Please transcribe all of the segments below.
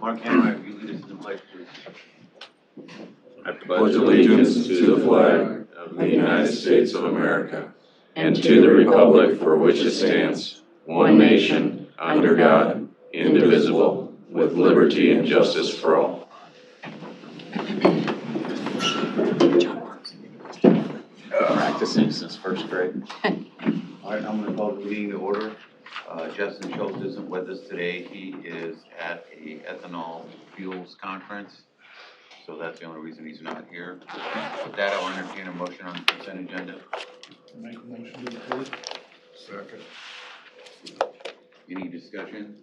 Mark Hammer, if you lead us in the pledge, please. I pledge allegiance to the flag of the United States of America and to the republic for which it stands, one nation, under God, indivisible, with liberty and justice for all. Practicing since first grade. All right, I'm going to call the meeting to order. Justin Schultz isn't with us today. He is at a ethanol fuels conference, so that's the only reason he's not here. With that, I'll entertain a motion on the consent agenda. Make a motion to approve. Second. Any discussion?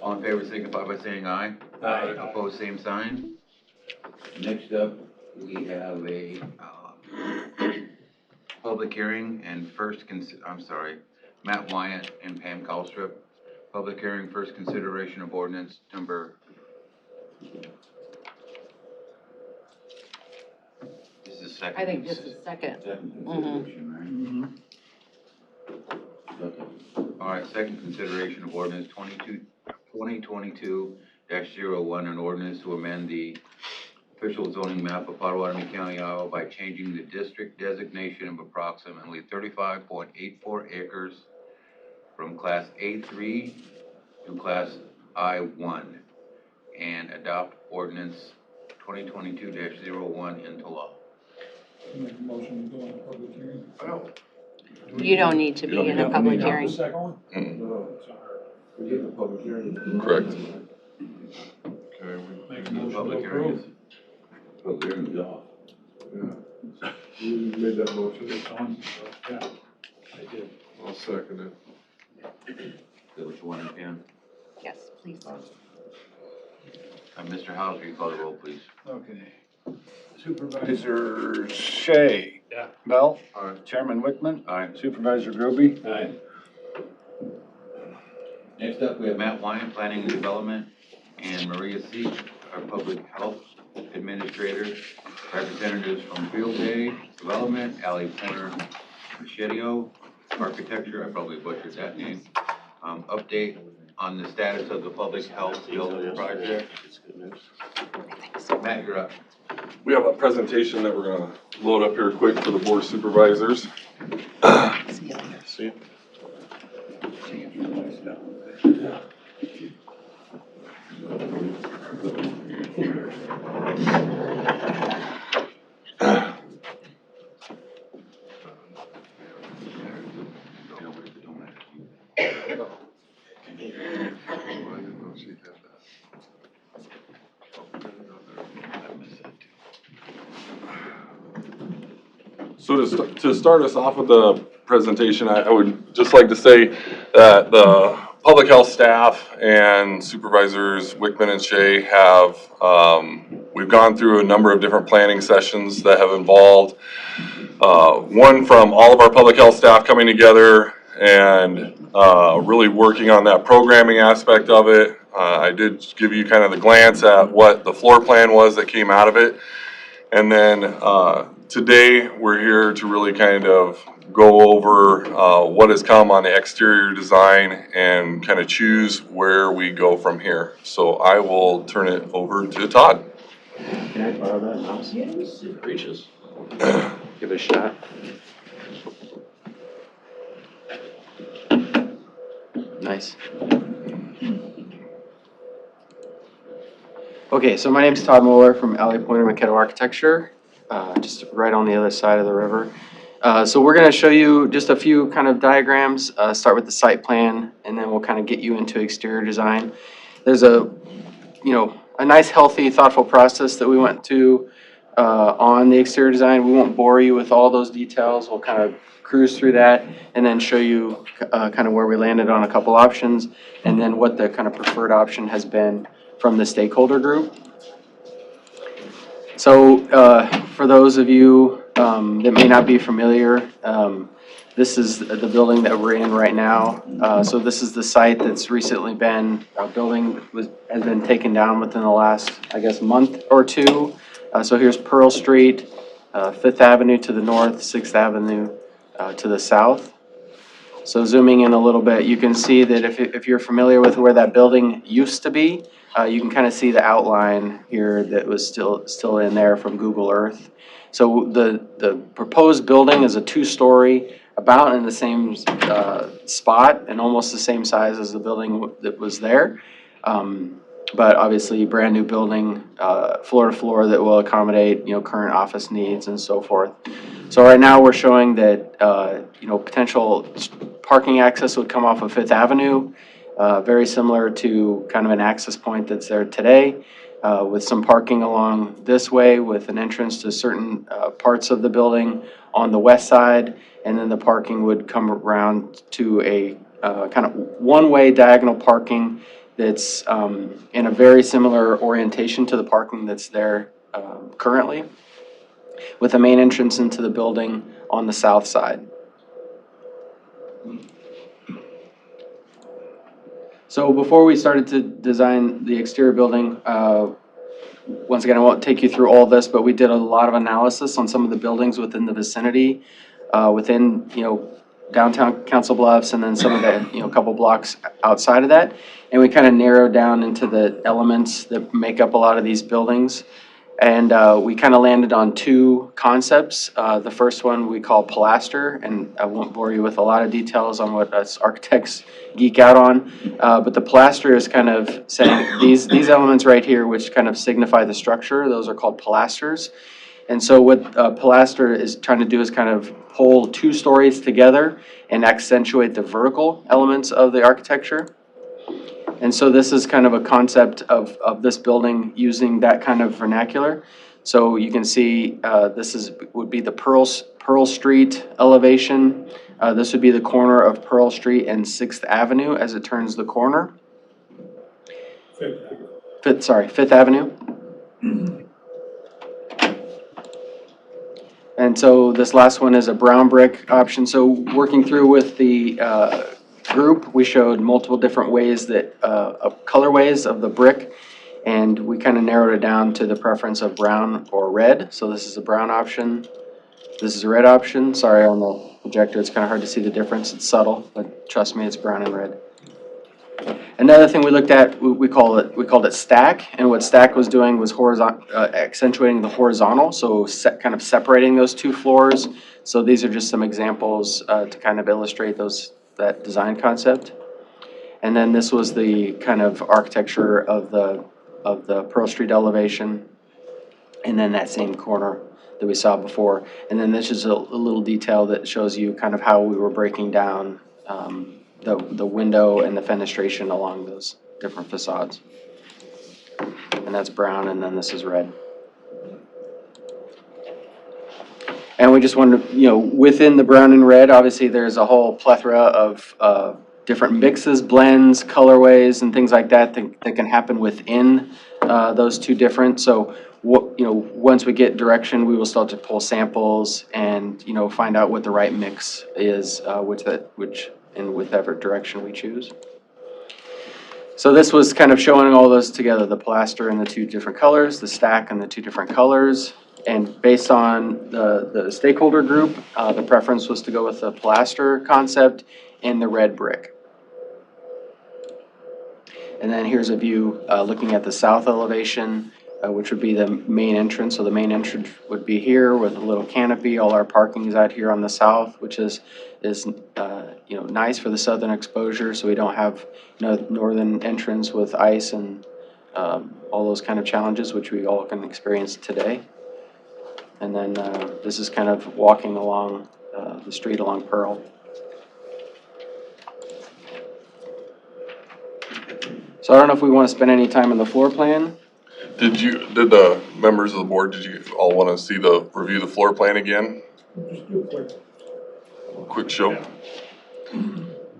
All in favor signify by saying aye. Aye. Opposed, same sign. Next up, we have a public hearing and Matt Wyatt and Pam Calstrip. Public hearing, first consideration of ordinance number. This is second. I think this is second. Second consideration, right? All right, second consideration of ordinance 2022-01, an ordinance to amend the official zoning map of Potawatomi County, Iowa by changing the district designation of approximately 35.84 acres from Class A3 to Class I1 and adopt ordinance 2022-01 into law. Make a motion to go into public hearing. You don't need to be in a public The hearing. second one? Mm. Sorry. We're getting a public hearing. Correct. Okay. Make a The motion public to hearing approve. is, Public hearing is off. Yeah. You made that motion. It's on, so, yeah, I did. I'll second it. is that what you want, Pam? Yes, please. Mr. Hauser, you call the roll, please. Okay. Supervisor Shea. Yeah. Bell. Aye. Chairman Wickman. Aye. Supervisor Groby. Aye. Next up, we have Matt Wyatt, Planning and Development, and Maria Seek, our Public Health Administrator, representatives from Field Day Development, Allie Pointer Machado, Architecture, I probably butchered that name. Update on the status of the public health building project. Matt, you're up. We have a presentation that we're gonna load up here quick for the board of supervisors. See you later. See you. So to start us off with the presentation, I would just like to say that the public health staff and supervisors Wickman and Shea have, we've gone through a number of different planning sessions that have involved one from all of our public health staff coming together and really working on that programming aspect of it. I did give you kind of the glance at what the floor plan was that came out of it. And then today we're here to really kind of go over what has come on the exterior design and kind of choose where we go from here. So I will turn it over to Todd. Can I borrow that mouse? Yes. It reaches. Give it a shot. Nice. Okay, so my name's Todd Mueller from Allie Pointer Machado Architecture, just right on the other side of the river. So we're going to show you just a few kind of diagrams, start with the site plan, and then we'll kind of get you into exterior design. There's a nice, healthy, thoughtful process that we went to on the exterior design. We won't bore you with all those details. We'll kind of cruise through that and then show you kind of where we landed on a couple options and then what the kind of preferred option has been from the stakeholder group. So for those of you that may not be familiar, this is the building that we're in right now. So this is the site that's recently been, has been taken down within the last, I guess, month or two. So here's Pearl Street, 5th Avenue to the north, 6th Avenue to the south. So zooming in a little bit, you can see that if you're familiar with where that building used to be, you can kind of see the outline here that was still in there from Google Earth. So the proposed building is a two-story, about in the same spot and almost the same size as the building that was there. But obviously, brand new building, floor to floor, that will accommodate, current office needs and so forth. So right now, we're showing that, potential parking access would come off of Fifth Avenue, very similar to kind of an access point that's there today, with some parking along this way, with an entrance to certain parts of the building on the west side, and then the parking would come around to a kind of one-way diagonal parking that's in a very similar orientation to the parking that's there currently, with a main entrance into the building on the south side. So before we started to design the exterior building, once again, I won't take you through all this, but we did a lot of analysis on some of the buildings within the vicinity, within, downtown Council Bluffs, and then some of the, couple blocks outside of that. And we kind of narrowed down into the elements that make up a lot of these buildings. And we kind of landed on two concepts. The first one we call pilaster, and I won't bore you with a lot of details on what us architects geek out on. But the pilaster is kind of saying these elements right here, which kind of signify the structure, those are called pilasters. And so what pilaster is trying to do is kind of pull two stories together and accentuate the vertical elements of the architecture. And so this is kind of a concept of this building using that kind of vernacular. So you can see would be the Pearl Street elevation. This would be the corner of Pearl Street and 6th Avenue as it turns the corner. Fifth Avenue. And so this last one is a brown brick option. So working through with the group, we showed multiple different ways of colorways of the brick, and we kind of narrowed it down to the preference of brown or red. So this is a brown option. This is a red option. Sorry, on the projector, it's kind of hard to see the difference. It's subtle, but trust me, it's brown and red. Another thing we looked at, we called it stack, and what stack was doing was accentuating the horizontal, so kind of separating those two floors. So these are just some examples to kind of illustrate that design concept. And then this was the kind of architecture of the Pearl Street elevation, and then that same corner that we saw before. And then this is a little detail that shows you kind of how we were breaking down the window and the fenestration along those different facades. And that's brown, and then this is red. And we just wanted to, within the brown and red, obviously there's a whole plethora of different mixes, blends, colorways, and things like that that can happen within those two different. So once we get direction, we will start to pull samples and find out what the right mix is, in whichever direction we choose. So this was kind of showing all those together, the pilaster in the two different colors, the stack in the two different colors. And based on the stakeholder group, the preference was to go with the pilaster concept and the red brick. And then here's a view looking at the south elevation, which would be the main entrance. So the main entrance would be here with a little canopy. All our parking is out here on the south, which is nice for the southern exposure, so we don't have northern entrance with ice and all those kind of challenges, which we all can experience today. And then this is kind of walking along the street along Pearl. So I don't know if we want to spend any time on the floor plan. Did the members of the board, did you all want to review the floor plan again? Just do a Quick show?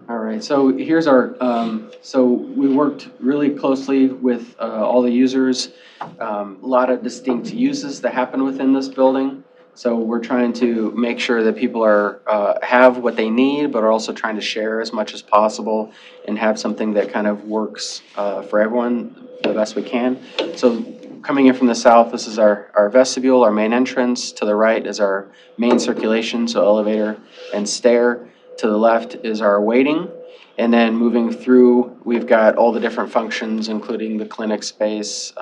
All right, so here's our, so we worked really closely with all the users. A lot of distinct uses that happen within this building. So we're trying to make sure that people have what they need, but are also trying to share as much as possible and have something that kind of works for everyone the best we can. So coming in from the south, this is our vestibule, our main entrance. To the right is our main circulation, so elevator and stair. To the left is our waiting. And then moving through, we've got all the different functions, including the clinic space,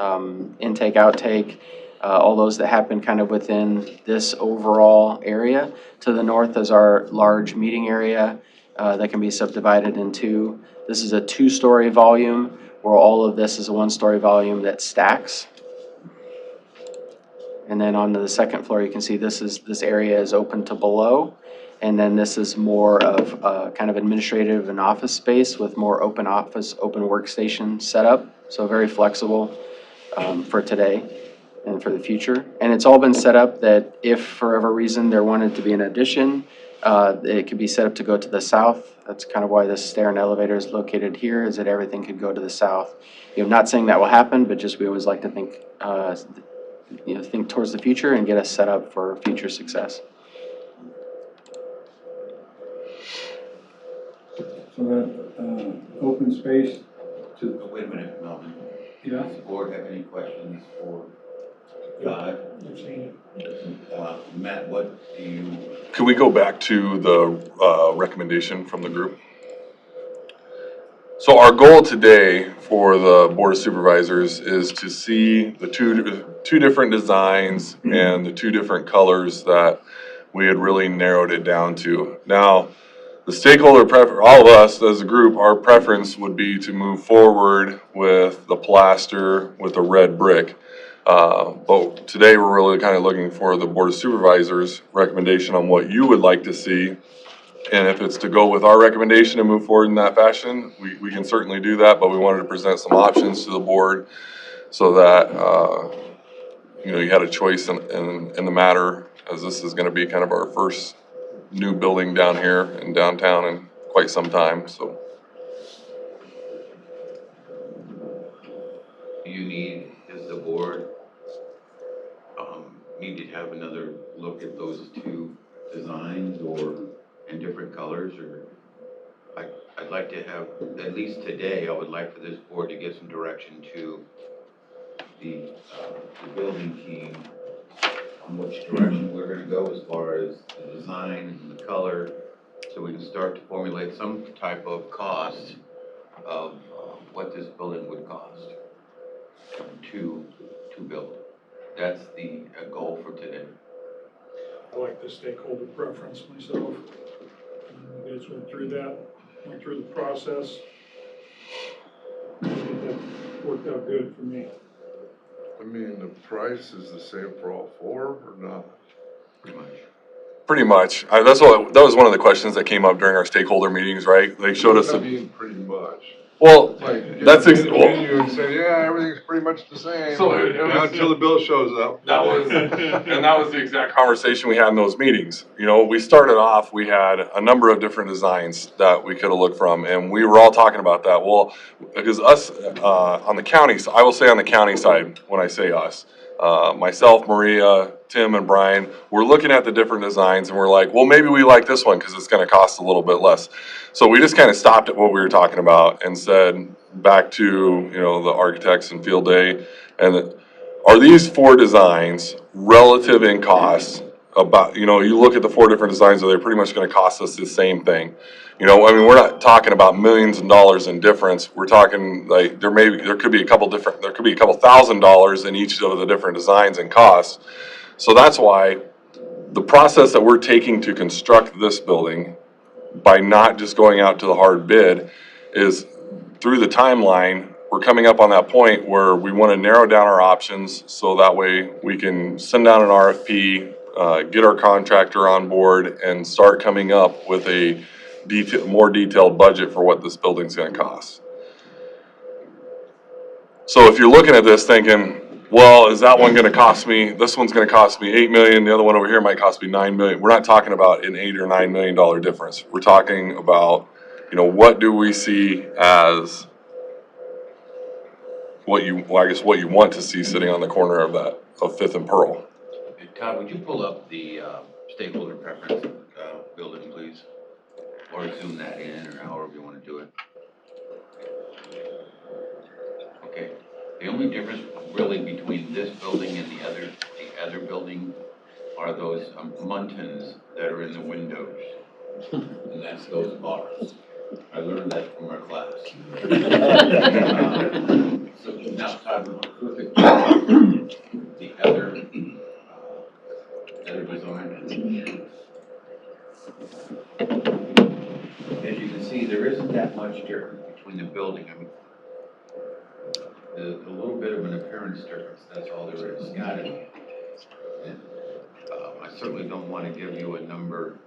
intake, outtake, all those that happen kind of within this overall area. To the north is our large meeting area that can be subdivided in two. This is a 2-story volume, where all of this is a 1-story volume that stacks. And then on the second floor, you can see this area is open to below. And then this is more of kind of administrative and office space with more open office, open workstation setup. So very flexible for today and for the future. And it's all been set up that if for whatever reason there wanted to be an addition, it could be set up to go to the south. That's kind of why this stair and elevator is located here, is that everything could go to the south. You know, not saying that will happen, but just we always like to think, think towards the future and get us set up for future success. So that, open space, Wait a minute, Melvin. yeah, Does the board have any questions for God? I've seen it. Matt, what do you, Could we go back to the recommendation from the group? So our goal today for the Board of Supervisors is to see the two different designs and the 2 different colors that we had really narrowed it down to. Now, the stakeholder all of us as a group, our preference would be to move forward with the plaster with the red brick. But today we're really kind of looking for the Board of Supervisors recommendation on what you would like to see. And if it's to go with our recommendation and move forward in that fashion, we can certainly do that, but we wanted to present some options to the board so that, you had a choice in the matter, as this is gonna be kind of our first new building down here in downtown in quite some time, so. do you need, does the board, need to have another look at those 2 designs in different colors, or? I'd like to have, at least today, I would like for this board to get some direction to the building team on which direction we're gonna go as far as the design and the color, so we can start to formulate some type of cost of what this building would cost to build. That's the goal for today. I like the stakeholder preference myself. You guys went through the process. I think that worked out good for me. I mean, the price is the same for all 4 or not? Pretty much. Pretty much. That was one of the questions that came up during our stakeholder meetings, right? They showed us. I mean, pretty much. Well, Like, that's just you and say, yeah, everything's pretty much the same. So it was- Now until the bill shows up. That was the exact conversation we had in those meetings. We started off, we had a number of different designs that we could have looked from, and we were all talking about that. Well, because us, on the county, I will say on the county side, when I say us, myself, Maria, Tim, and Brian, we're looking at the different designs and we're like, well, maybe we like this one because it's gonna cost a little bit less. So we just kind of stopped at what we were talking about and said, back to, the architects and field day, and are these 4 designs relative in cost about, you look at the 4 different designs, are they pretty much gonna cost us the same thing? We're not talking about millions of dollars in difference. We're talking like there could be a couple $1,000s in each of the different designs and costs. So that's why the process that we're taking to construct this building, by not just going out to the hard bid, is through the timeline, we're coming up on that point where we want to narrow down our options so that way we can send out an RFP, get our contractor on board, and start coming up with a more detailed budget for what this building's going to cost. So if you're looking at this thinking, well, is that one going to cost me, this one's going to cost me $8 million, the other one over here might cost me $9 million. We're not talking about an $8 or $9 million difference. We're talking about, what do we see as what you want to see sitting on the corner of Fifth and Pearl. Hey, Todd, would you pull up the stakeholder preference building, please? Or zoom that in, or however you want to do it. Okay. The only difference really between this building and the other building are those muntins that are in the windows. and that's those bars. I learned that from our class. So now, Todd, look at the other design. As you can see, there isn't that much difference between the building. I mean, there's a little bit of an appearance difference, that's all there is, gotta be. And I certainly don't want to give you a number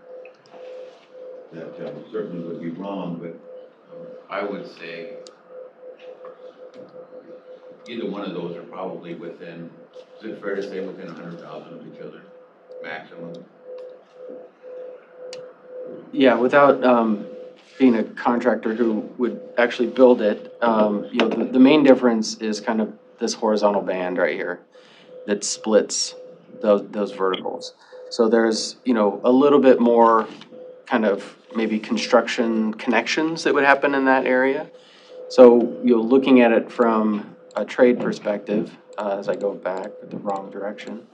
that certainly would be wrong, but I would say either one of those are probably within, is it fair to say within 100,000 of each other, maximum? Yeah, without being a contractor who would actually build it, you know, the main difference is kind of this horizontal band right here that splits those verticals. So there's, you know, a little bit more kind of maybe construction connections that would happen in that area. So, you know, looking at it from a trade perspective, as I go back the wrong direction,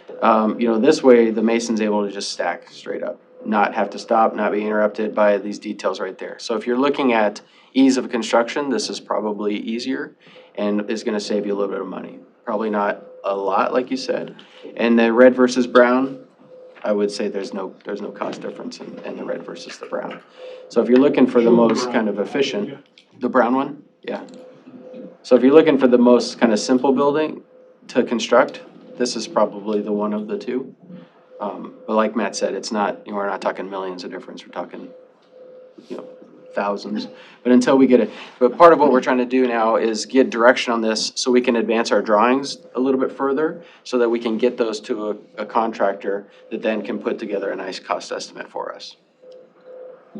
you know, this way the mason's able to just stack straight up, not have to stop, not be interrupted by these details right there. So if you're looking at ease of construction, this is probably easier and is gonna save you a little bit of money. Probably not a lot, like you said. And the red versus brown, I would say there's no cost difference in the red versus the brown. So if you're looking for the most kind of efficient, the brown one, yeah. So if you're looking for the most kind of simple building to construct, this is probably the one of the two. But like Matt said, it's not, you know, we're not talking millions of difference, we're talking, you know, thousands. But until we get it, but part of what we're trying to do now is get direction on this so we can advance our drawings a little bit further so that we can get those to a contractor that then can put together a nice cost estimate for us. I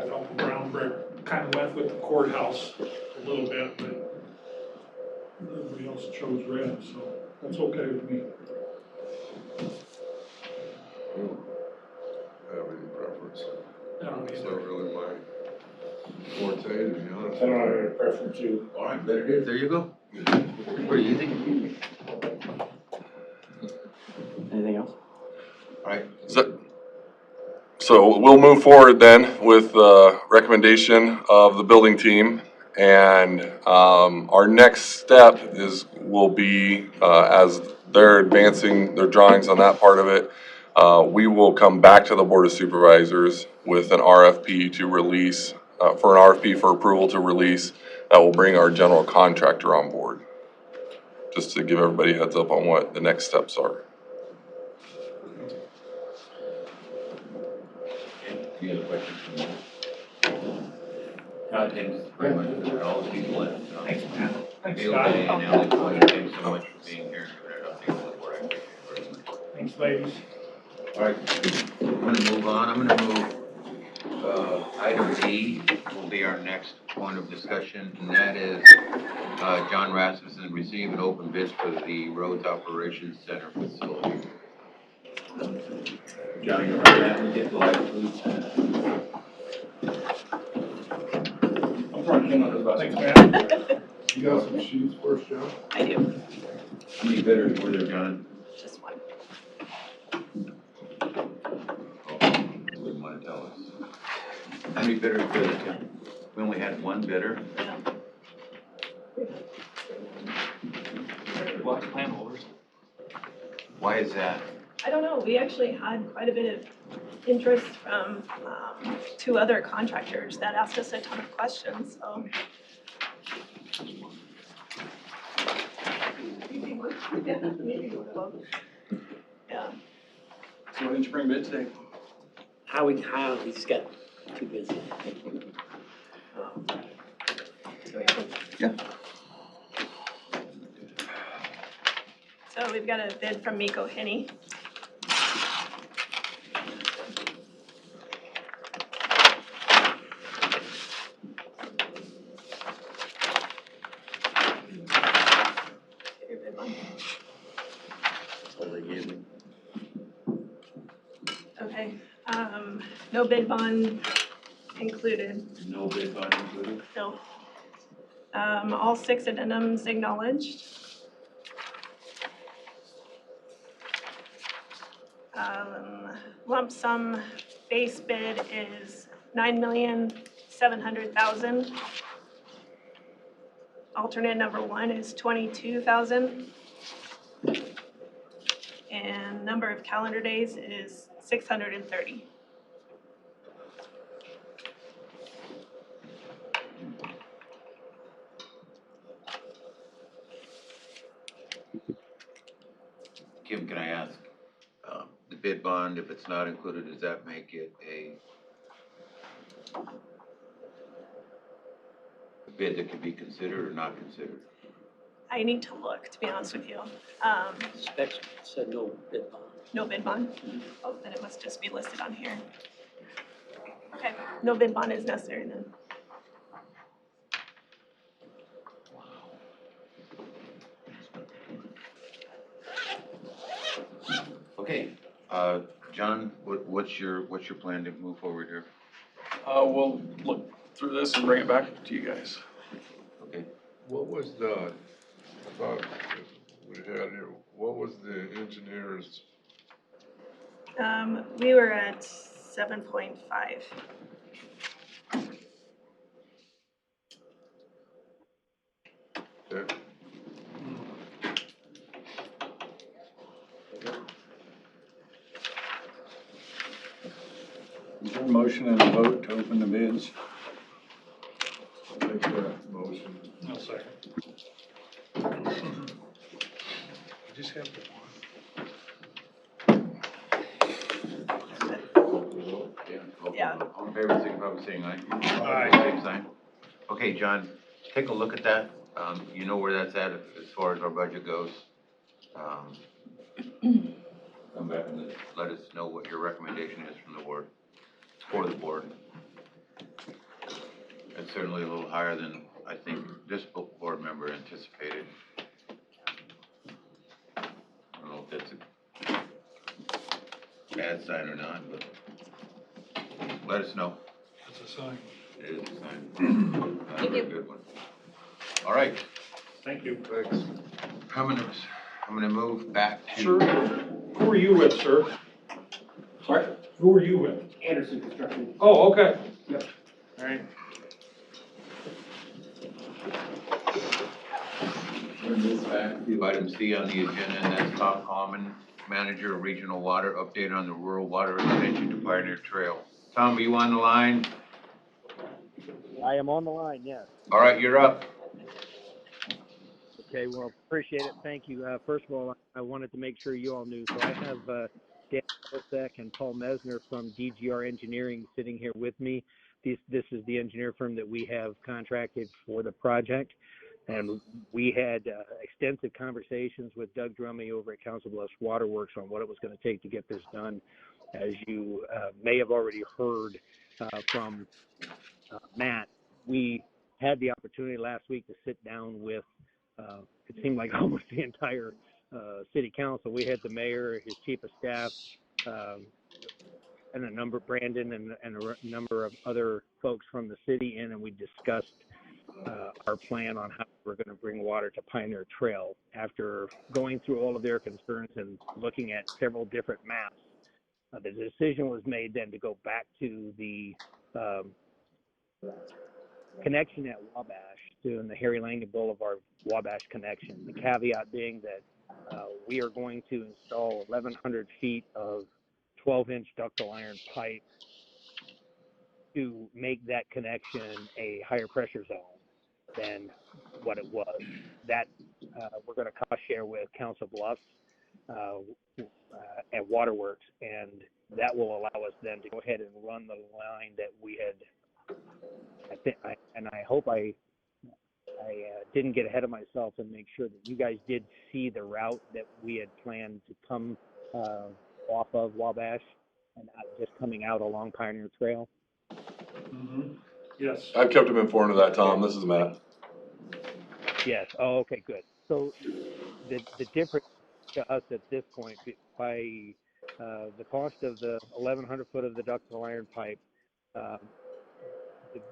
thought the brown brick kind of went with the courthouse a little bit, but everybody else chose red, so that's okay with me. I don't have any preference. I don't It's either. not really my forte, to be honest. I don't have any preference too. All right, there it is, there you go. Pretty easy. Anything else? All right, So we'll move forward then with the recommendation of the building team. And our next step will be, as they're advancing their drawings on that part of it, we will come back to the Board of Supervisors with an RFP to release, for an RFP for approval to release, that will bring our general contractor on board. Just to give everybody a heads up on what the next steps are. any other questions from you? Todd, thanks very much for all the people that, Thanks, Matt. Thanks, Bill Scott. Day and Alex, thanks so much for being here and giving that update on the board. I appreciate it very much. Thanks, ladies. All right, I'm gonna move on. I'm gonna move, item D will be our next point of discussion, and that is, John Rasmussen receive and open bids for the Roads Operations Center facility. John, you're right, let me get the light, please. Thanks, Matt. You got some sheets for us, John? I do, How many bidders were there, John? just one. Oh, you wouldn't wanna tell us. How many bidders were there, John? We only had one bidder? Why is that? I don't know, we actually had quite a bit of interest from two other contractors that asked us a ton of questions, so. Maybe one of them. Yeah, So why didn't you bring bid today? Howie just got too busy. so we have Yeah. So we've got a bid from Miko Hinney. Get your bid one. That's all they gave me. Okay, no bid bond included, No bid bond included? no. All 6 addendums acknowledged. Lump sum base bid is $9,700,000. Alternate number 1 is $22,000. And number of calendar days is 630. Kim, can I ask, the bid bond, if it's not included, does that make it a bid that can be considered or not considered? I need to look, to be honest with you. Specs said no bid bond. No bid bond? Oh, then it must just be listed on here. Okay, no bid bond is necessary then. Okay, John, what's your plan to move forward here? We'll look through this and bring it back to you guys. Okay, What was the, I thought we had here, what was the engineer's, We were at 7.5. okay, Is there a motion and a vote to open the bids? I'll make that motion. I'll second. You just have to. Yeah. all in favor, signify by saying aye. Aye. Same sign. Okay, John, take a look at that. You know where that's at as far as our budget goes. Come back and let us know what your recommendation is from the board, for the board. It's certainly a little higher than I think this board member anticipated. I don't know if that's a bad sign or not, but let us know. That's a sign. It is a sign. Not a very good one. All right, Thank you. Thanks. I'm gonna move back to. Sir, who are you with, sir? Sorry? Who are you with? Anderson Construction. Oh, okay. Yep. All right. Move back to item C on the agenda, and that's Tom Common, Manager of Regional Water, update on the rural water extension to Pioneer Trail. Tom, are you on the line? I am on the line, yes. All right, you're up. Okay, well, appreciate it. Thank you. First of all, I wanted to make sure you all knew. So I have Dan Olsek and Paul Mesner from DGR Engineering sitting here with me. This is the engineer firm that we have contracted for the project. And we had extensive conversations with Doug Drummy over at Council Bluffs Waterworks on what it was going to take to get this done. As you may have already heard from Matt, we had the opportunity last week to sit down with, it seemed like almost the entire city council. We had the mayor, his chief of staff, and a number, Brandon, and a number of other folks from the city in, and we discussed our plan on how we're going to bring water to Pioneer Trail. After going through all of their concerns and looking at several different maps, the decision was made then to go back to the connection at Wabash, doing the Harry Langdon Boulevard Wabash connection. The caveat being that we are going to install 1,100 feet of 12-inch ductile iron pipe to make that connection a higher pressure zone than what it was. That we're going to cost share with Council Bluffs at Waterworks, and that will allow us then to go ahead and run the line that we had. I hope I didn't get ahead of myself and make sure that you guys did see the route that we had planned to come off of Wabash and not just coming out along Pioneer Trail. Mm-hmm. Yes. I've kept him informed of that, Tom. This is Matt. Yes. Oh, okay, good. So the difference to us at this point, by the cost of the 1,100 foot of the ductile iron pipe,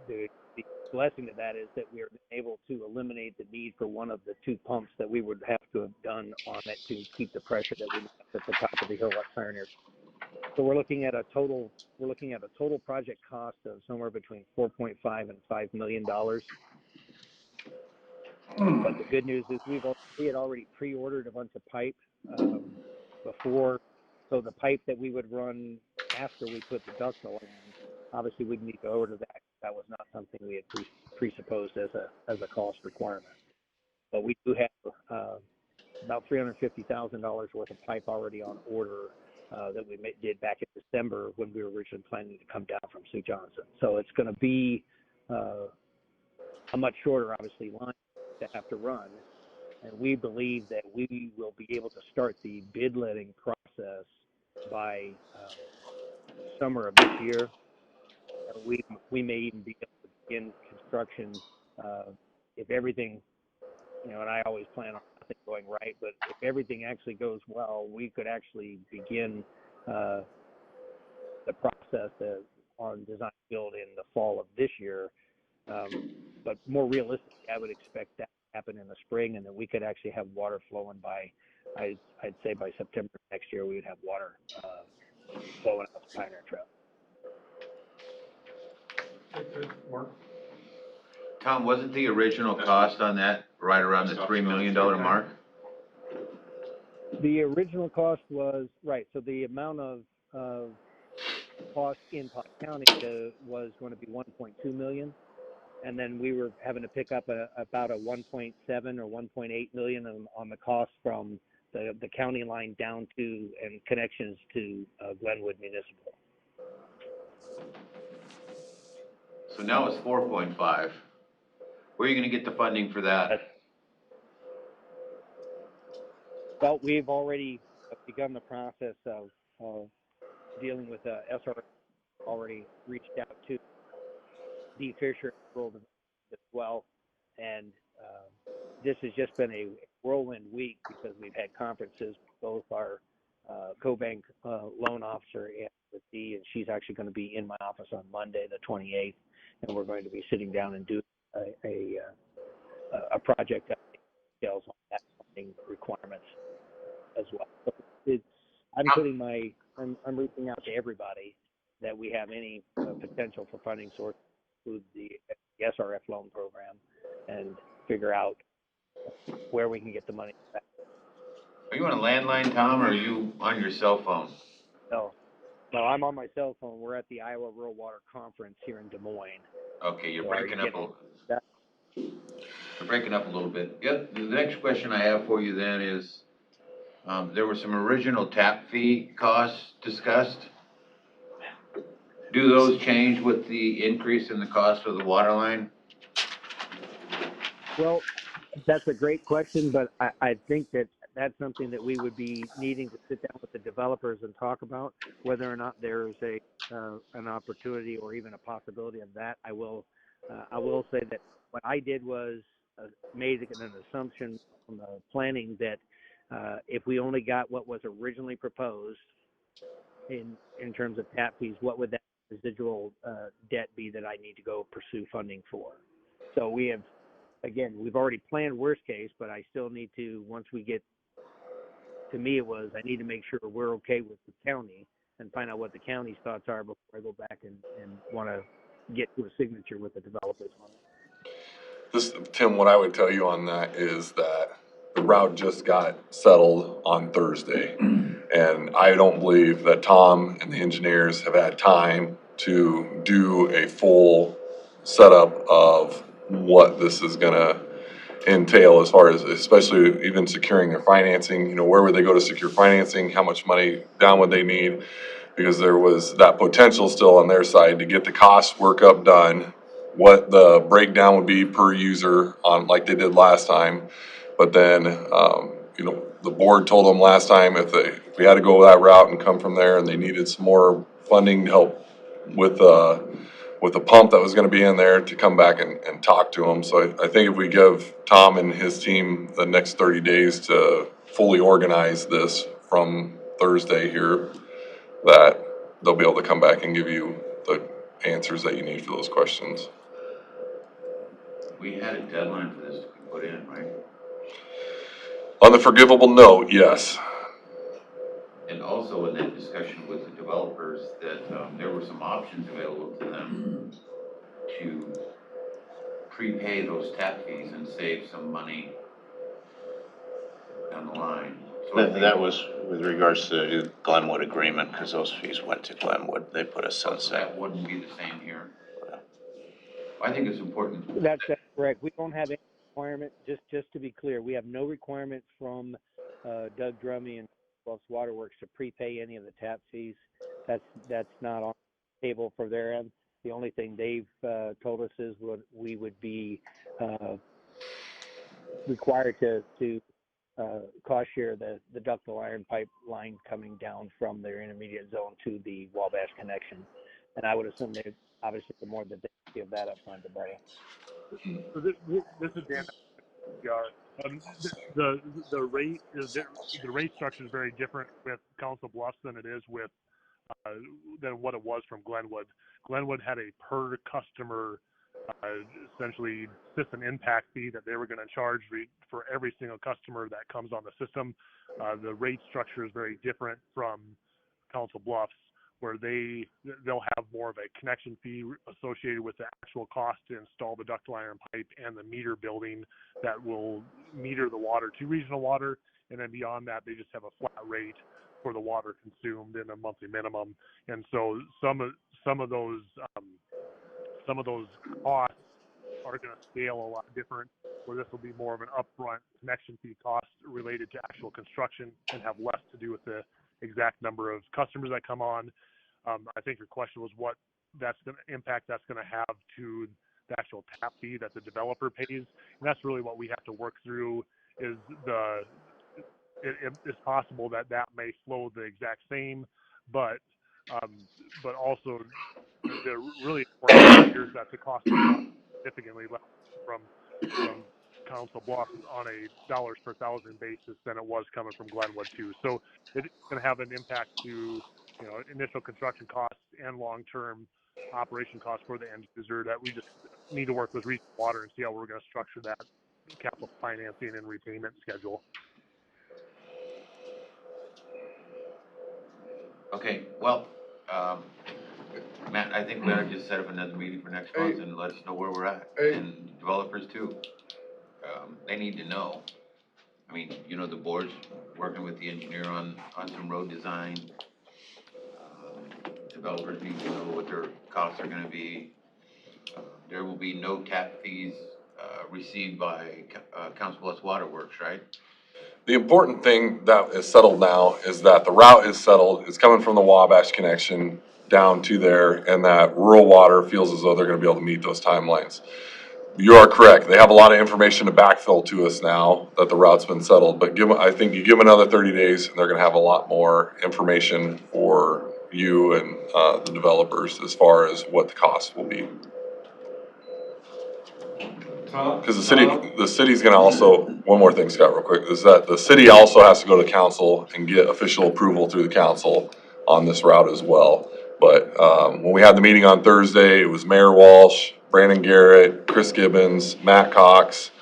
the blessing of that is that we are able to eliminate the need for one of the two pumps that we would have to have done on it to keep the pressure that we have at the top of the hill at Pioneer. So we're looking at a total project cost of somewhere between 4.5 and $5 million. But the good news is we had already pre-ordered a bunch of pipe before, so the pipe that we would run after we put the ductile in, obviously we'd need to order that. That was not something we had presupposed as a cost requirement. But we do have about $350,000 worth of pipe already on order that we did back in December when we were originally planning to come down from St. Johnson. So it's going to be a much shorter, obviously, line to have to run. And we believe that we will be able to start the bid letting process by summer of this year. We may even be able to begin construction if everything, and I always plan on nothing going right, but if everything actually goes well, we could actually begin the process on design build in the fall of this year. But more realistically, I would expect that to happen in the spring, and then we could actually have water flowing by, I'd say by September next year, we would have water flowing out the Pioneer Trail. Good, Mark? Tom, wasn't the original cost on that right around the $3 million mark? The original cost was, right, so the amount of cost in Pike County was going to be 1.2 million. And then we were having to pick up about a 1.7 or 1.8 million on the cost from the county line down to and connections to Glenwood Municipal. So now it's 4.5. Where are you going to get the funding for that? Well, we've already begun the process of dealing with SR. Already reached out to D. Fisher as well, and this has just been a whirlwind week because we've had conferences with both our co-bank loan officer and with Dee, and she's actually going to be in my office on Monday, the 28th, and we're going to be sitting down and doing a project that details on that funding requirements as well. So I'm reaching out to everybody that we have any potential for funding source, include the SRF loan program, and figure out where we can get the money back. Are you on a landline, Tom, or are you on your cell phone? No, I'm on my cell phone. We're at the Iowa Rural Water Conference here in Des Moines. Okay, you're So breaking up a little bit. Yeah, the next question I have for you then is, there were some original tap fee costs discussed. Do those change with the increase in the cost of the water line? Well, that's a great question, but I think that's something that we would be needing to sit down with the developers and talk about, whether or not there's an opportunity or even a possibility of that. I will say that what I did was made an assumption from the planning that if we only got what was originally proposed in terms of tap fees, what would that residual debt be that I need to go pursue funding for? So we've already planned worst case, but I still need to, once we get, to me it was, I need to make sure we're okay with the county and find out what the county's thoughts are before I go back and want to get to a signature with the developers on it. Tim, what I would tell you on that is that the route just got settled on Thursday. And I don't believe that Tom and the engineers have had time to do a full setup of what this is gonna entail as far as, especially even securing their financing. Where would they go to secure financing? How much money down would they need? Because there was that potential still on their side to get the cost workup done, what the breakdown would be per user on, like they did last time. But then, the board told them last time if we had to go that route and come from there, and they needed some more funding to help with the pump that was gonna be in there, to come back and talk to them. So I think if we give Tom and his team the next 30 days to fully organize this from Thursday here, that they'll be able to come back and give you the answers that you need for those questions. We had a deadline for this to be put in, right? On the forgivable note, yes. And also in that discussion with the developers, that there were some options available to them to prepay those tap fees and save some money down the line. So I think That was with regards to the Glenwood agreement, because those fees went to Glenwood. They put a sunset. that wouldn't be the same here. I think it's important. That's correct. We don't have any requirement, just to be clear, we have no requirements from Doug Drummy and Wells Waterworks to prepay any of the tap fees. That's not on the table for their end. The only thing they've told us is we would be required to cost share the ductile iron pipeline coming down from their intermediate zone to the Wabash connection. And I would assume they obviously the more that they give that up front, the better. So this is Dan. The rate is the rate structure is very different with Council Bluffs than it is with than what it was from Glenwood. Glenwood had a per customer essentially system impact fee that they were going to charge for every single customer that comes on the system. The rate structure is very different from Council Bluffs, where they'll have more of a connection fee associated with the actual cost to install the ductile iron pipe and the meter building that will meter the water to regional water, and then beyond that they just have a flat rate for the water consumed in a monthly minimum. And so some of those costs are going to scale a lot different, where this will be more of an upfront connection fee cost related to actual construction and have less to do with the exact number of customers that come on. I think your question was what that's going to impact that's going to have to the actual tap fee that the developer pays, and that's really what we have to work through. Is it's possible that may flow the exact same, but also the really important here is that the cost of water significantly less from Council Bluffs on a dollars per thousand basis than it was coming from Glenwood too. So it's going to have an impact to initial construction costs and long-term operation costs for the end user that we just need to work with Regional Water and see how we're going to structure that capital financing and repayment schedule. Okay, well, Matt, I think we ought to just set up another meeting for next month and let us know where we're at. And developers too. They need to know. I mean, the board's working with the engineer on some road design. Developers need to know what their costs are gonna be. There will be no tap fees received by Council Bluffs Waterworks, right? The important thing that is settled now is that the route is settled. It's coming from the Wabash connection down to there, and that rural water feels as though they're going to be able to meet those timelines. You are correct. They have a lot of information to backfill to us now that the route's been settled. But I think you give them another 30 days, and they're going to have a lot more information for you and the developers as far as what the cost will be. Because the city's gonna also, one more thing, Scott, real quick, is that the city also has to go to council and get official approval through the council on this route as well. But, when we had the meeting on Thursday, it was Mayor Walsh, Brandon Garrett, Chris Gibbons, Matt Cox,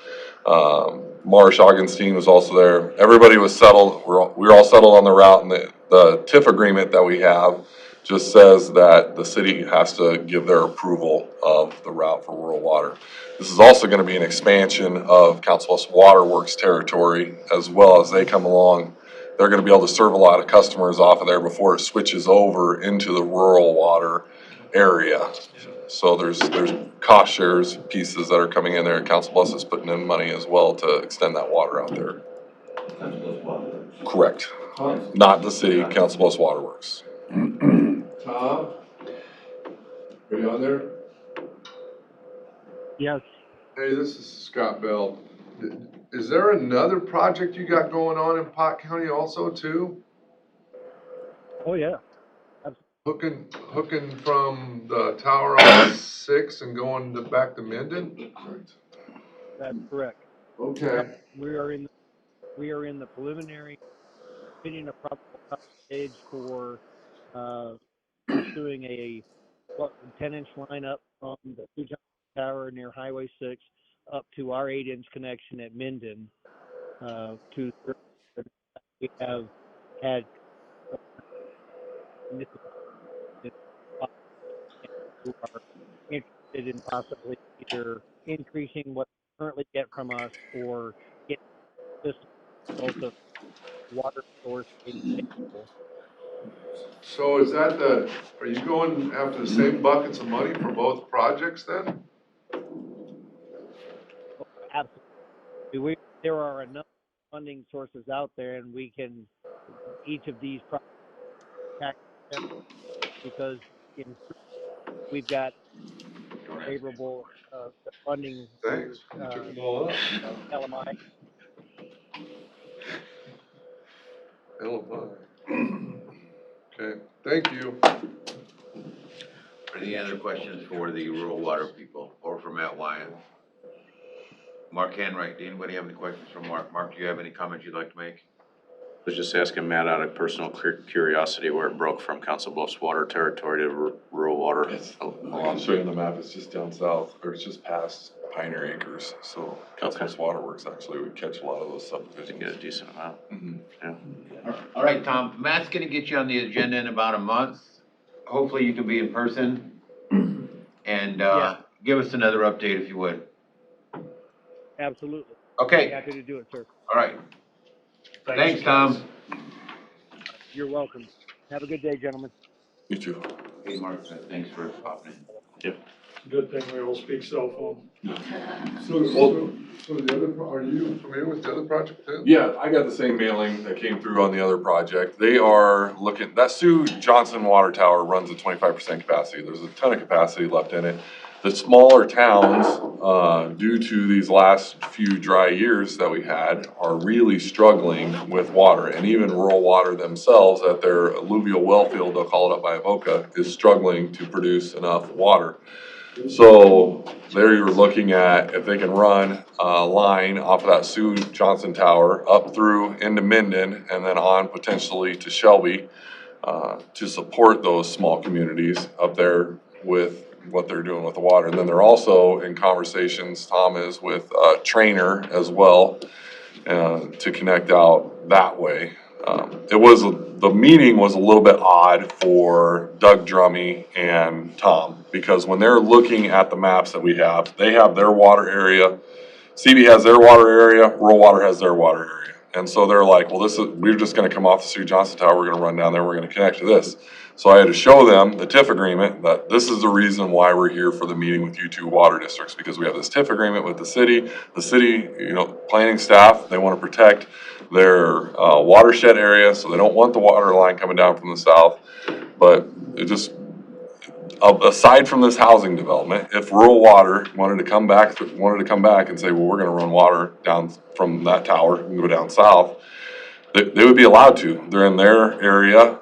Marsh Augenstein was also there. Everybody was settled. We were all settled on the route, and the TIF agreement that we have just says that the city has to give their approval of the route for rural water. This is also going to be an expansion of Council Bluffs Waterworks territory as well. As they come along, they're going to be able to serve a lot of customers off of there before it switches over into the rural water area. So there's cost shares pieces that are coming in there, and Council Bluffs is putting in money as well to extend that water out there. Council Bluffs Waterworks. Correct. Not the city, Council Bluffs Waterworks. Tom? Are you on there? Yes. Hey, this is Scott Bell. Is there another project you got going on in Pot County also too? Oh yeah. Hooking from the tower on 6 and going back to Minden? That's correct. Okay. We are in the preliminary bidding a probable stage for pursuing a 10-inch line up from the Fuji Tower near Highway 6 up to our 8-inch connection at Minden. We have had municipalities who are interested in possibly either increasing what they currently get from us or getting this result of water source being stable. So is that are you going after the same buckets of money for both projects then? Absolutely. There are enough funding sources out there, and we can each of these projects because in we've got favorable funding through Thanks, you took them all up. LMI. Okay, thank you. Any other questions for the rural water people or for Matt Wyatt? Mark Hanwright, do anybody have any questions for Mark? Mark, do you have any comments you'd like to make? I was just asking Matt out of personal curiosity where it broke from Council Bluffs water territory to rural water. I'll show you on the map, it's just down south, or it's just past Pioneer Acres, so Council's Waterworks actually would catch a lot of those To subdivisions. get a decent amount. Yeah. All right, Tom, Matt's gonna get you on the agenda in about a month. Hopefully you can be in person and, Yeah. give us another update if you would. Absolutely. Okay, Happy to do it, sir. all right. Thanks, Tom. You're welcome. Have a good day, gentlemen. You too. Hey, Mark, thanks for popping in. Good thing we all speak cell phone. So the other, are you familiar with the other project then? Yeah, I got the same mailing that came through on the other project. They are looking, that Sue Johnson Water Tower runs at 25% capacity. There's a ton of capacity left in it. The smaller towns, due to these last few dry years that we had, are really struggling with water. And even rural water themselves at their alluvial well field, they'll call it up by Avoca, is struggling to produce enough water. So they're looking at if they can run a line off of that Sue Johnson Tower up through into Minden and then on potentially to Shelby to support those small communities up there with what they're doing with the water. And then they're also in conversations, Tom is, with Trainer as well to connect out that way. The meeting was a little bit odd for Doug Drummy and Tom, because when they're looking at the maps that we have, they have their water area, CB has their water area, rural water has their water area. And so they're like, well, we're just gonna come off the Sue Johnson Tower, we're gonna run down there, we're gonna connect to this. So I had to show them the TIF agreement, that this is the reason why we're here for the meeting with you two water districts, because we have this TIF agreement with the city, planning staff, they wanna protect their watershed area, so they don't want the water line coming down from the south. But it just, aside from this housing development, if rural water wanted to come back and say, well, we're gonna run water down from that tower and go down south, they would be allowed to. They're in their area,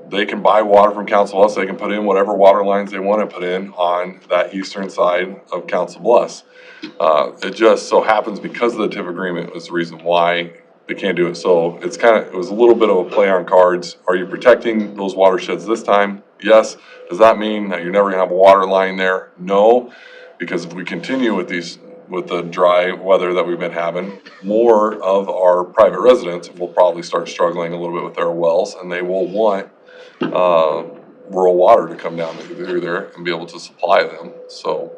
they can buy water from Council Bluffs, they can put in whatever water lines they wanna put in on that eastern side of Council Bluffs. It just so happens because of the TIF agreement was the reason why they can't do it. So it was a little bit of a play on cards. Are you protecting those watersheds this time? Yes. Does that mean that you're never gonna have a water line there? No, because if we continue with the dry weather that we've been having, more of our private residents will probably start struggling a little bit with their wells, and they will want rural water to come down through there and be able to supply them. So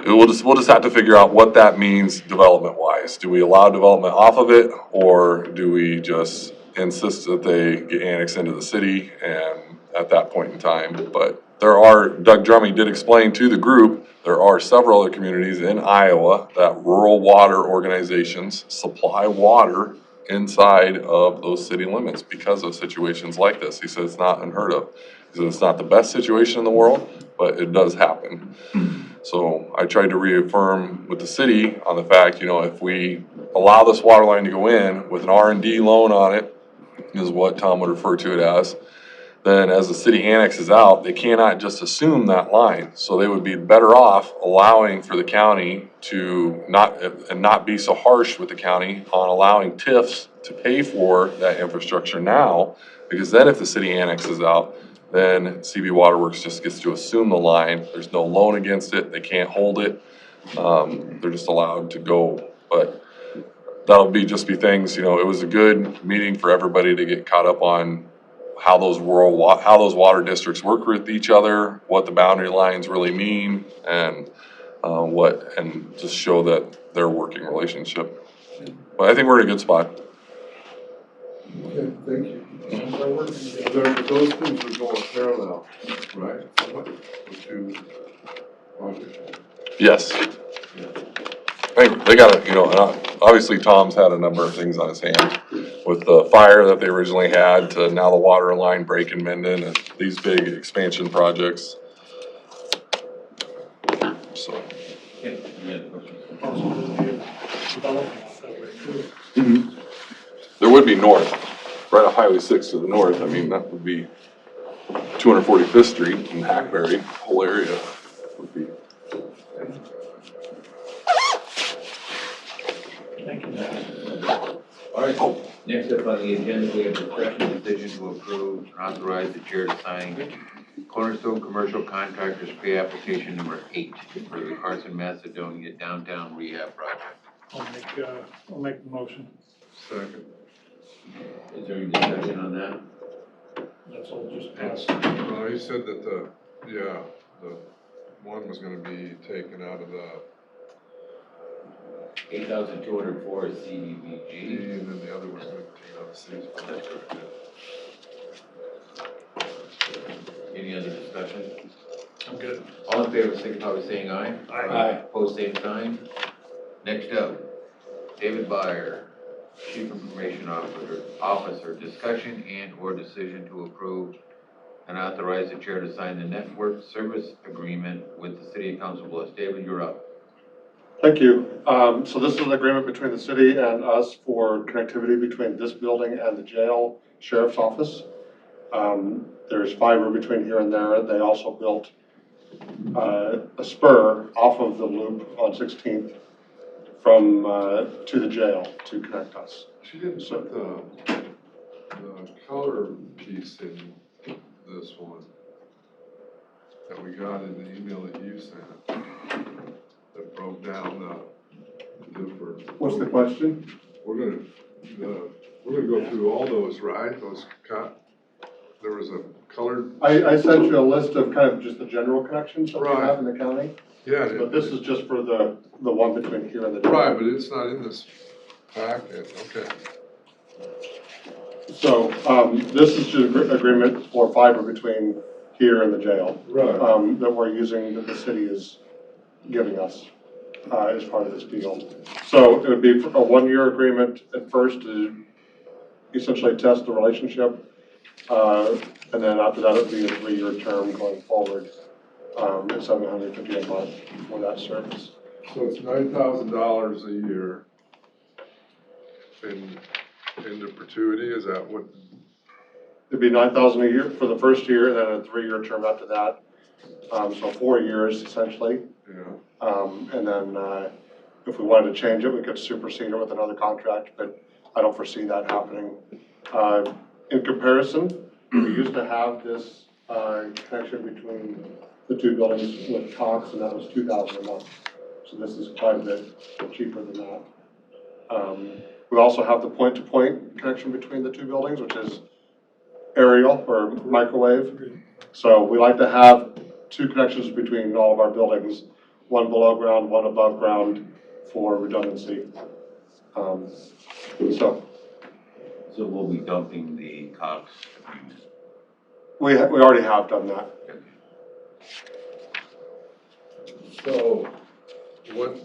we'll just have to figure out what that means development wise. Do we allow development off of it, or do we just insist that they get annexed into the city and at that point in time? But Doug Drummy did explain to the group, there are several other communities in Iowa that rural water organizations supply water inside of those city limits because of situations like this. He said it's not unheard of. He said it's not the best situation in the world, but it does happen. So I tried to reaffirm with the city on the fact, if we allow this water line to go in with an R&D loan on it, is what Tom would refer to it as, then as the city annexes out, they cannot just assume that line. So they would be better off allowing for the county to not be so harsh with the county on allowing TIFs to pay for that infrastructure now, because then if the city annexes out, then CB Waterworks just gets to assume the line. There's no loan against it. They can't hold it. They're just allowed to go. But that'll just be things, it was a good meeting for everybody to get caught up on how those how those water districts work with each other, what the boundary lines really mean, and and just show that their working relationship. But I think we're in a good spot. Okay, thank you. Those things are going parallel, right? The two projects. Yes. They got it, obviously Tom's had a number of things on his hands with the fire that they originally had to now the water line break in Minden and these big expansion projects. So. Yeah, you got a question? Possibility of development out that way too. There would be north, right off Highway 6 to the north. I mean, that would be 245th Street in Hackberry, whole area would be. Thank you, Matt. All right, next up on the agenda, we have discussion decision to approve and authorize the chair to sign Cornerstone Commercial Contractors Pay Application number 8 for the Carson, Macedonia Downtown Rehab Project. I'll make the motion. Second. Is there any discussion on that? That's all just passed. Well, he said that the one was gonna be taken out of the 8,204 is CDBG. and then the other was gonna be taken out of the city's. That's correct. Any other discussion? I'm good. All in favor, signify by saying aye. Aye. Opposed, same sign. Next up, David Byer, Chief Information Officer, discussion and or decision to approve and authorize the chair to sign the network service agreement with the City of Council Bluffs. David, you're up. Thank you. So this is an agreement between the city and us for connectivity between this building and the jail sheriff's office. There's fiber between here and there. They also built a spur off of the loop on 16th from to the jail to connect us. She didn't put the color piece in this one that we got in the email that you sent, that broke down the difference. What's the question? We're gonna go through all those, right? There was a colored. I sent you a list of kind of just the general connections that we Right. have in the county. Yeah. But this is just for the one between here and the jail. Right, but it's not in this packet, okay. So, this is just agreement for fiber between here and the jail. Right. That we're using, that the city is giving us, as part of this deal. So it would be a 1-year agreement at first to essentially test the relationship. And then after that, it would be a 3-year term going forward, at $750 a month for that service. So it's $9,000 a year in perpetuity, is that what? It'd be $9,000 a year for the first year, and then a 3-year term after that. So 4 years essentially. Yeah. And then, if we wanted to change it, we could supersede it with another contract, but I don't foresee that happening. In comparison, we used to have this, connection between the two buildings with Cox, and that was $2,000 a month. So this is quite a bit cheaper than that. We also have the point-to-point connection between the two buildings, which is aerial or microwave. So we like to have 2 connections between all of our buildings, one below ground, one above ground for redundancy. So we'll be dumping the Cox agreement. We already have done that. So, what,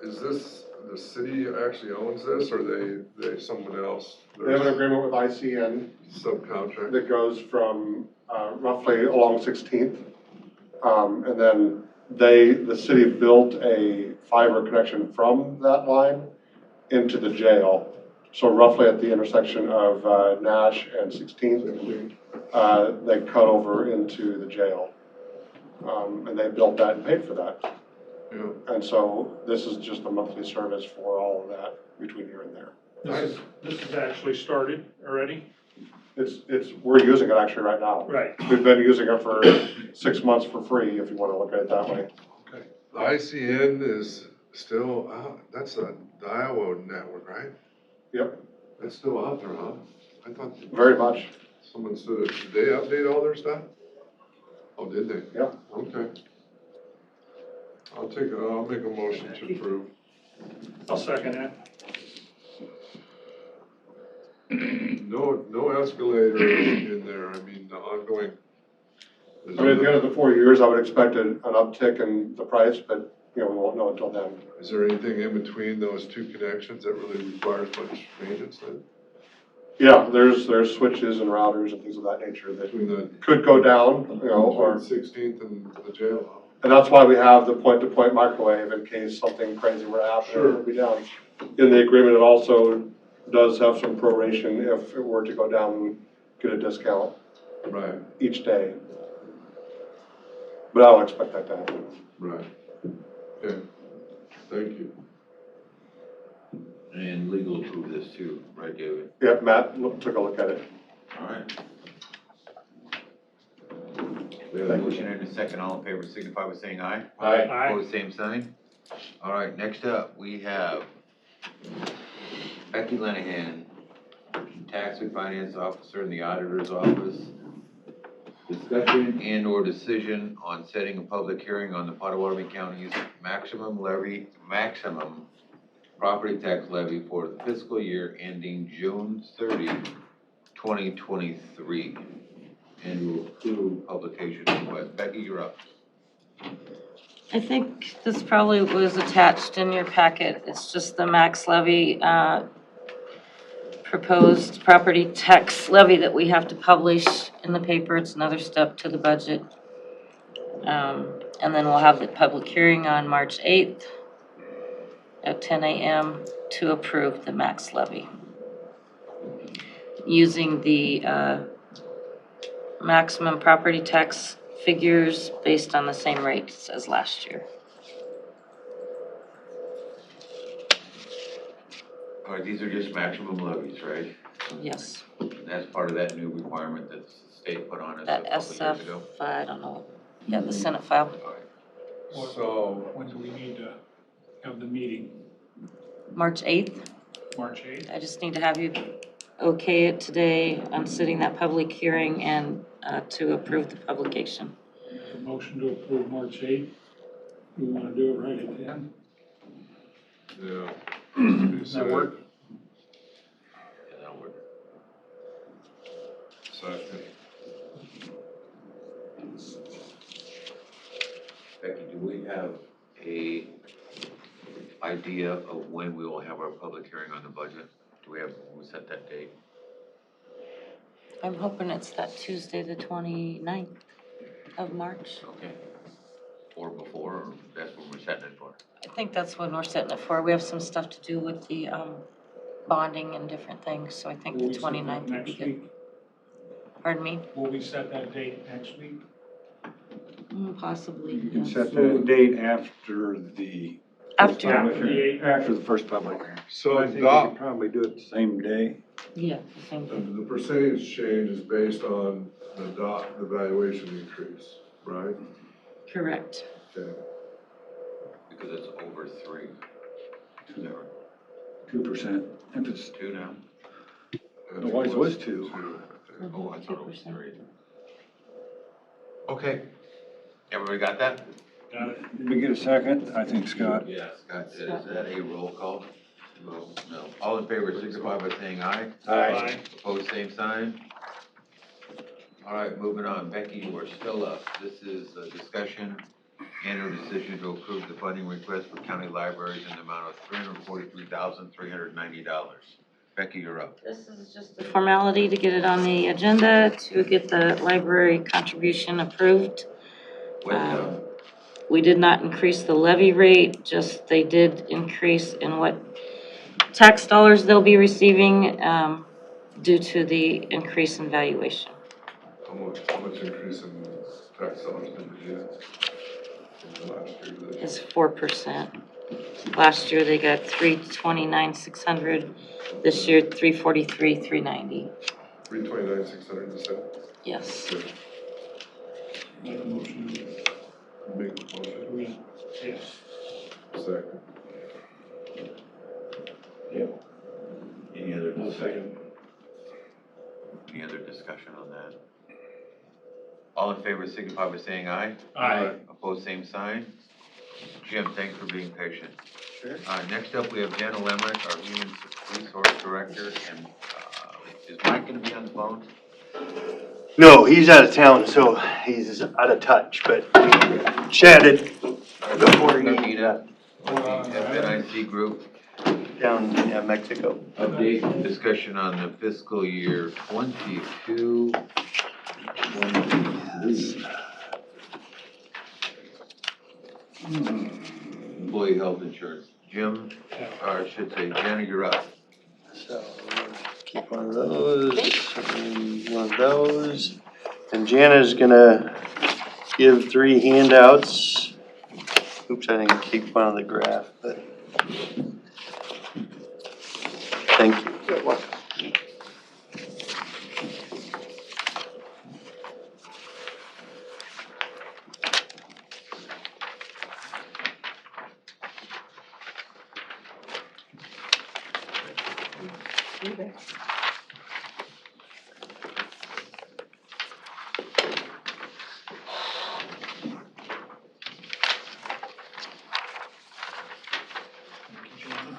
is this, the city actually owns this, or they someone else? We have an agreement with ICN Subcontract? that goes from roughly along 16th. And then the city built a fiber connection from that line into the jail. So roughly at the intersection of Nash and 16th, they cut over into the jail. And they built that and paid for that. Yeah. And so this is just a monthly service for all of that between here and there. This is actually started already? We're using it actually right now. Right. We've been using it for 6 months for free, if you want to look at it that way. Okay. The ICN is still out, that's the Iowa network, right? Yep, That's still out there, huh? I thought. very much. Someone said, did they update all their stuff? Oh, did they? Yeah. Okay. I'll make a motion to approve. I'll second that. No escalator in there, I mean, the ongoing. I mean, at the end of the 4 years, I would expect an uptick in the price, but, you know, we won't know until then. Is there anything in between those two connections that really requires much maintenance then? Yeah, there's switches and routers and things of that nature that Between the, could go down, you know, or, between 16th and the jail? and that's why we have the point-to-point microwave in case something crazy were to happen, or it would be down. In the agreement, it also does have some proration if it were to go down, we would get a discount Right, each day. But I don't expect that to happen. right. Okay, thank you. And legal approve this too, right, David? Yep, Matt took a look at it. All right. We have a motion and a second. All in favor signify by saying aye. Aye. Opposed, same sign. All right, next up, we have Becky Lenahan, Tax and Finance Officer in the Auditor's Office. Discussion and/or decision on setting a public hearing on the Potawatomi County's maximum property tax levy for the fiscal year ending June 30, 2023. And will approve publication request. Becky, you're up. I think this probably was attached in your packet. It's just the max levy, proposed property tax levy that we have to publish in the paper. It's another step to the budget. And then we'll have the public hearing on March 8th at 10 a.m. to approve the max levy. Using the maximum property tax figures based on the same rates as last year. All right, these are just maximum levies, right? Yes. And that's part of that new requirement that the state put on us a That couple of years SF, ago. I don't know. Yeah, the Senate file. All right. So, When do we need to have the meeting? March 8th. March 8th? I just need to have you okay it today. I'm sitting that public hearing and to approve the publication. A motion to approve March 8th. We want to do it right at 10? yeah. Does that work? Yeah, that'll work. Second. Becky, do we have a idea of when we will have our public hearing on the budget? Do we set that date? I'm hoping it's that Tuesday, the 29th of March. Okay. Or before, or that's what we're setting it for? I think that's when we're setting it for. We have some stuff to do with the bonding and different things, so I think Will the we set that 29th would be next good. week? Pardon me? Will we set that date next week? Possibly, You can yes. set the date after the. After. After the first public hearing. So I think we Doc, could probably do it the same day. Yeah, the same thing. the percentage change is based on the valuation increase, right? Correct. Okay. Because it's over 3. Is that right? 2%. If it's, Two now? otherwise it was 2. Oh, I thought it was 2%. 3. Okay. Everybody got that? Got it. Did we get a second? I think Scott. Yes. Scott, is that a roll call? No. All in favor signify by saying aye. Aye. Opposed, same sign. All right, moving on. Becky, you are still up. This is a discussion and or decision to approve the funding request for county libraries in the amount of $343,390. Becky, you're up. This is just a formality to get it on the agenda to get the library contribution approved. We did not increase the levy rate, just they did increase in what tax dollars they'll be receiving due to the increase in valuation. How much increase in tax dollars did we get from last year to this? Is 4%. Last year they got 329,600. This year 343,390. 329,600, you said? Yes. Make a motion. Make the motion. Yes. Second. Any other discussion? Any other discussion on favor signify by saying aye. Aye. Opposed, same sign. Jim, thanks for being patient. Sure. Next up, we have Jana Lemrick, our Human Resource Director, and is Mike gonna be on the phone? No, he's out of town, so he's out of touch, but we chatted before he, Nina, FNIC Group, down in Mexico. update discussion on the fiscal year 22, 23. Employee health insurance. Jim, or I should say, Jana, you're up. So keep one of those, and one of those. And Jana's gonna give 3 handouts. Oops, I didn't keep one on the graph, but thank you. You're welcome.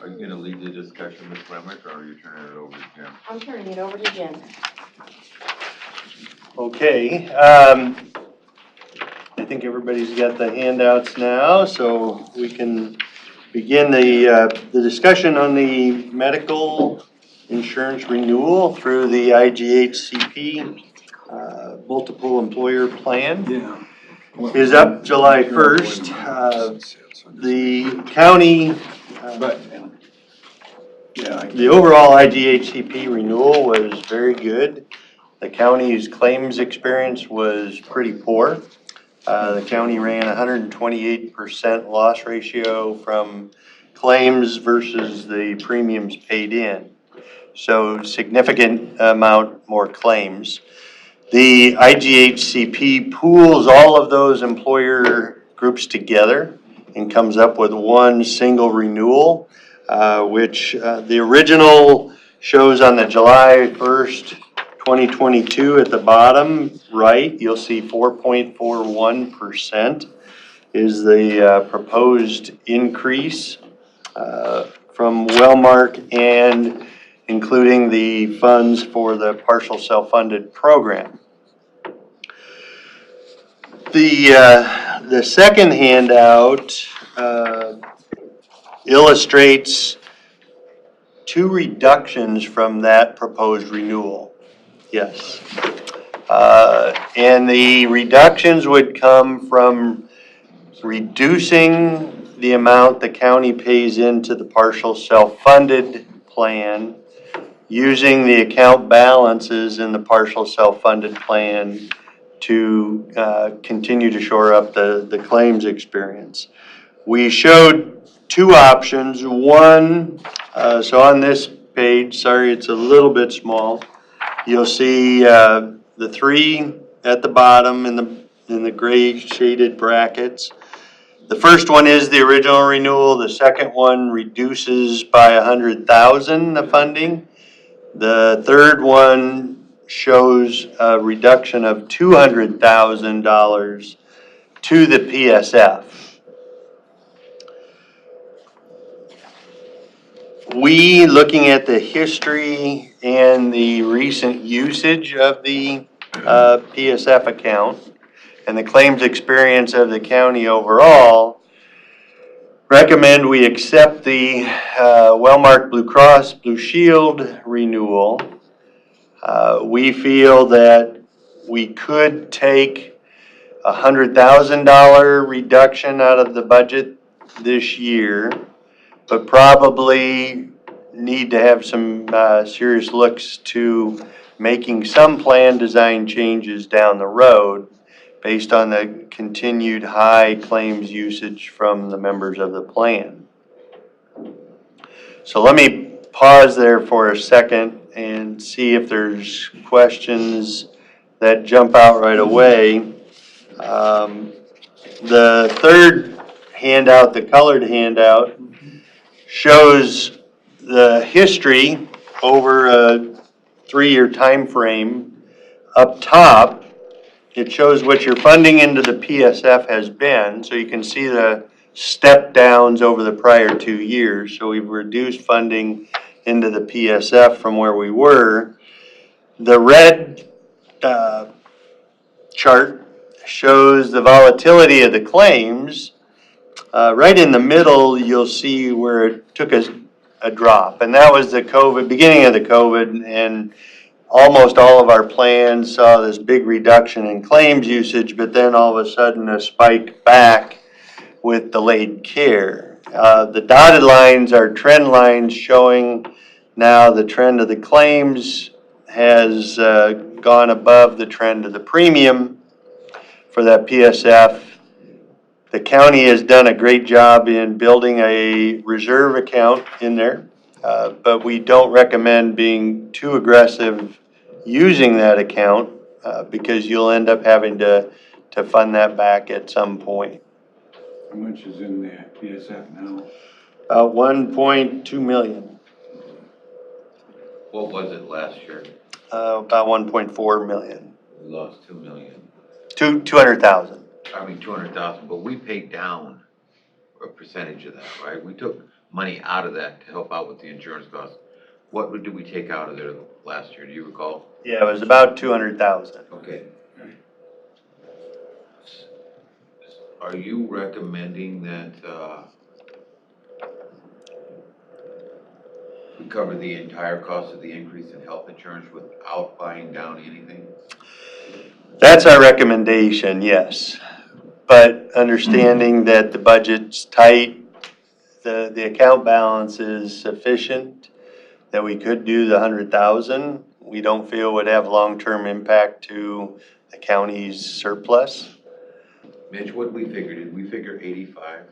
Are you gonna lead the discussion, Ms. Lemrick, or are you turning it over to Jim? I'm turning it over to Jim. Okay, I think everybody's got the handouts now, so we can begin the discussion on the medical insurance renewal through the IGHCP multiple employer plan. Yeah. Is up July 1st. The county, the overall IGHCP renewal was very good. The county's claims experience was pretty poor. The county ran 128% loss ratio from claims versus the premiums paid in. So significant amount more claims. The IGHCP pools all of those employer groups together and comes up with one single renewal, which the original shows on the July 1st, 2022 at the bottom right. You'll see 4.41% is the proposed increase from Wellmark and including the funds for the partial self-funded program. The second handout illustrates 2 reductions from that proposed renewal. Yes. And the reductions would come from reducing the amount the county pays into the partial self-funded plan, using the account balances in the partial self-funded plan to continue to shore up the claims experience. We showed 2 options. One, so on this page, sorry it's a little bit small, you'll see the 3 at the bottom in the gray shaded brackets. The first one is the original renewal. The second one reduces by $100,000 the funding. The third one shows a reduction of $200,000 to the PSF. We, looking at the history and the recent usage of the PSF account and the claims experience of the county overall, recommend we accept the Wellmark Blue Cross Blue Shield renewal. We feel that we could take a $100,000 reduction out of the budget this year, but probably need to have some serious looks to making some plan design changes down the road based on the continued high claims usage from the members of the plan. So let me pause there for a second and see if there's questions that jump out right away. The third handout, the colored handout, shows the history over a 3-year time frame. Up top, it shows what your funding into the PSF has been, so you can see the step downs over the prior 2 years. So we've reduced funding into the PSF from where we were. The red chart shows the volatility of the claims. Right in the middle, you'll see where it took a drop, and that was the beginning of the COVID, and almost all of our plans saw this big reduction in claims usage, but then all of a sudden a spike back with delayed care. The dotted lines are trend lines showing now the trend of the claims has gone above the trend of the premium for that PSF. The county has done a great job in building a reserve account in there, but we don't recommend being too aggressive using that account because you'll end up having to fund that back at some point. How much is in the PSF now? About 1.2 million, What was it last year? about 1.4 million, We lost 2 million. 200,000. I mean, 200,000, but we paid down a percentage of that, right? We took money out of that to help out with the insurance costs. What did we take out of there last year? Do you recall? Yeah, it was about 200,000. Okay. Are you recommending that, we cover the entire cost of the increase in health insurance without buying down anything? That's our recommendation, yes. But understanding that the budget's tight, the account balance is sufficient, that we could do the 100,000, we don't feel would have long-term impact to the county's surplus. Mitch, what did we figure? Did we figure 85?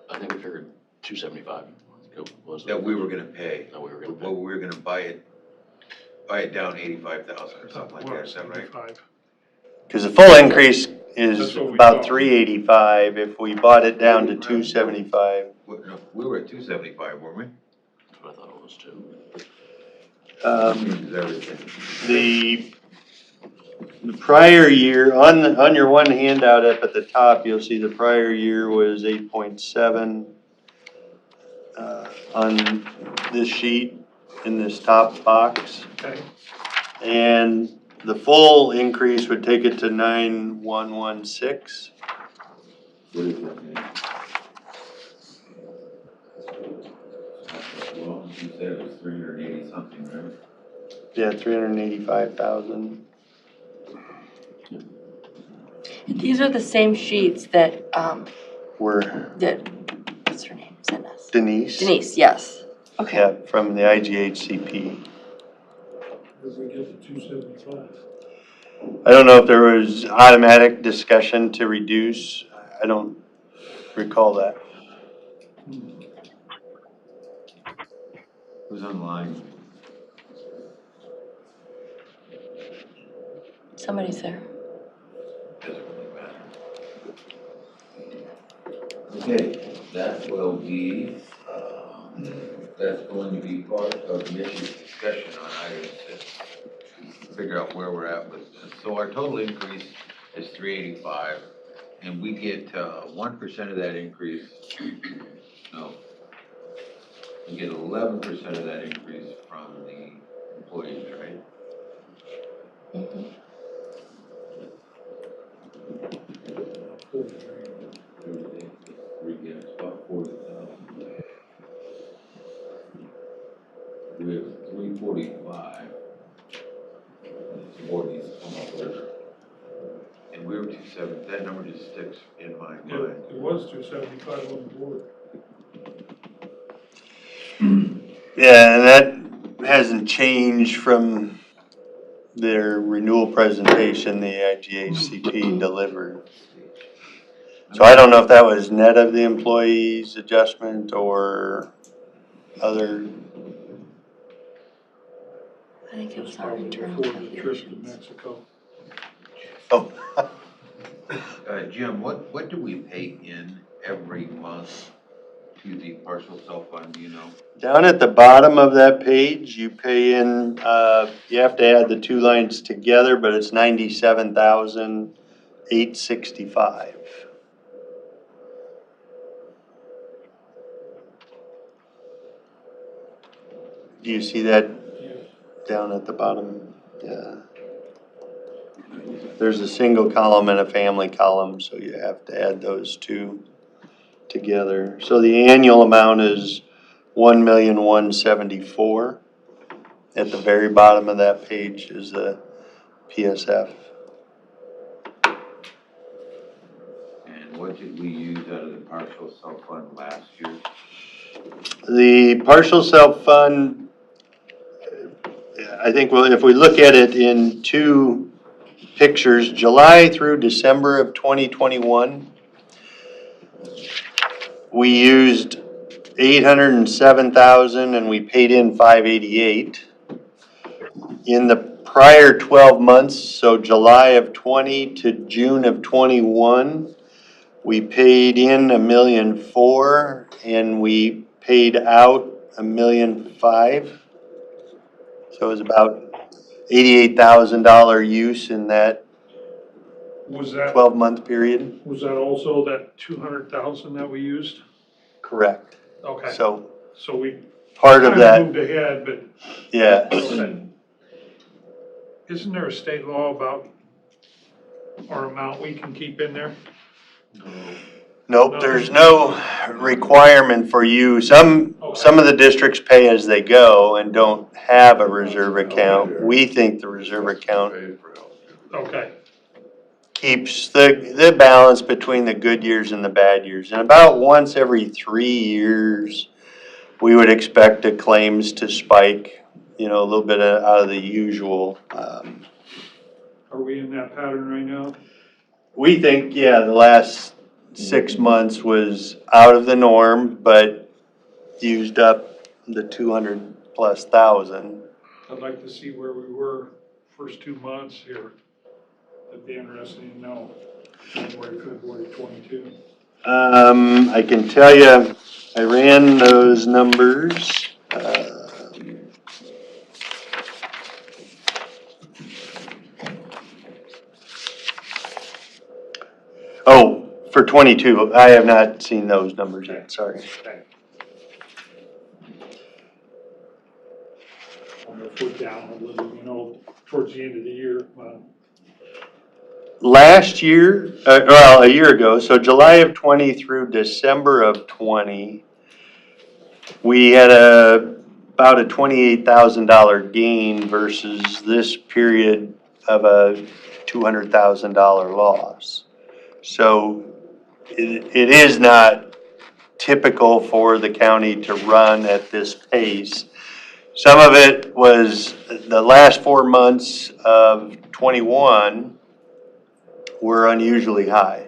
I think we figured 275. That we were gonna pay? That we were gonna pay. Well, we were gonna buy it down 85,000 or something like that, is that right? 75. Because the full increase is That's what we about thought. 385 if we bought it down to 275. No, we were at 275, weren't we? That's what I thought it was too. Changes everything. The prior year, on your one handout up at the top, you'll see the prior year was 8.7 on this sheet in this top box. Okay. And the full increase would take it to 9,116. What does that mean? Well, you said it was 380 something, right? Yeah, 385,000. These are the same sheets that, Were what's her name, sent us? Denise? Denise, yes. Okay. Yeah, from the IGHCP. Where we get the 275? I don't know if there was automatic discussion to reduce. I don't recall that. Who's online? Somebody's there. Doesn't really matter. Okay, that will be, that's going to be part of Mitch's discussion on items to figure out where we're at with this. So our total increase is 385, and we get 1% of that increase. No, we get 11% of that increase from the employees, right? We get about 40,000. We have 345. Board needs to come up with. And we were 270. That number just sticks in my mind. It was 275 on the board. Yeah, and that hasn't changed from their renewal presentation the IGHCP delivered. So I don't know if that was net of the employees adjustment or other. I think it was our Probably internal before the trip to calculations. Mexico. Oh, Jim, what do we pay in every month to the partial self-fund, do you know? Down at the bottom of that page, you pay in, you have to add the two lines together, but it's 97,865. Do you see that down at the bottom? Yeah. There's a single column and a family column, so you have to add those two together. So the annual amount is 1,174,000. At the very bottom of that page is the PSF. And what did we use out of the partial self-fund last year? The partial self-fund, I think, well, if we look at it in two pictures, July through December of 2021, we used 807,000 and we paid in 588. In the prior 12 months, so July of 20 to June of 21, we paid in $1,000,004 and we paid out $1,005,000. So it was about $88,000 use in that Was that, 12-month period. was that also that 200,000 that we used? Correct. Okay, So so we part of kind of that, moved ahead, but yeah. isn't there a state law about our amount we can keep in there? Nope, there's no requirement for you. Some of the districts pay as they go and don't have a reserve account. We think the reserve account Okay, keeps the balance between the good years and the bad years. And about once every 3 years, we would expect the claims to spike, a little bit out of the usual. are we in that pattern right now? We think, yeah, the last 6 months was out of the norm, but used up the 200+ thousand. I'd like to see where we were first 2 months here. That'd be interesting to know, January, February 22. I can tell you, I ran those numbers. Oh, for 22, I have not seen those numbers yet, sorry. I'm gonna put down a little, towards the end of the year. Last year, a year ago, so July of 20 through December of 20, we had about a $28,000 gain versus this period of a $200,000 loss. So it is not typical for the county to run at this pace. Some of it was the last 4 months of 21 were unusually high.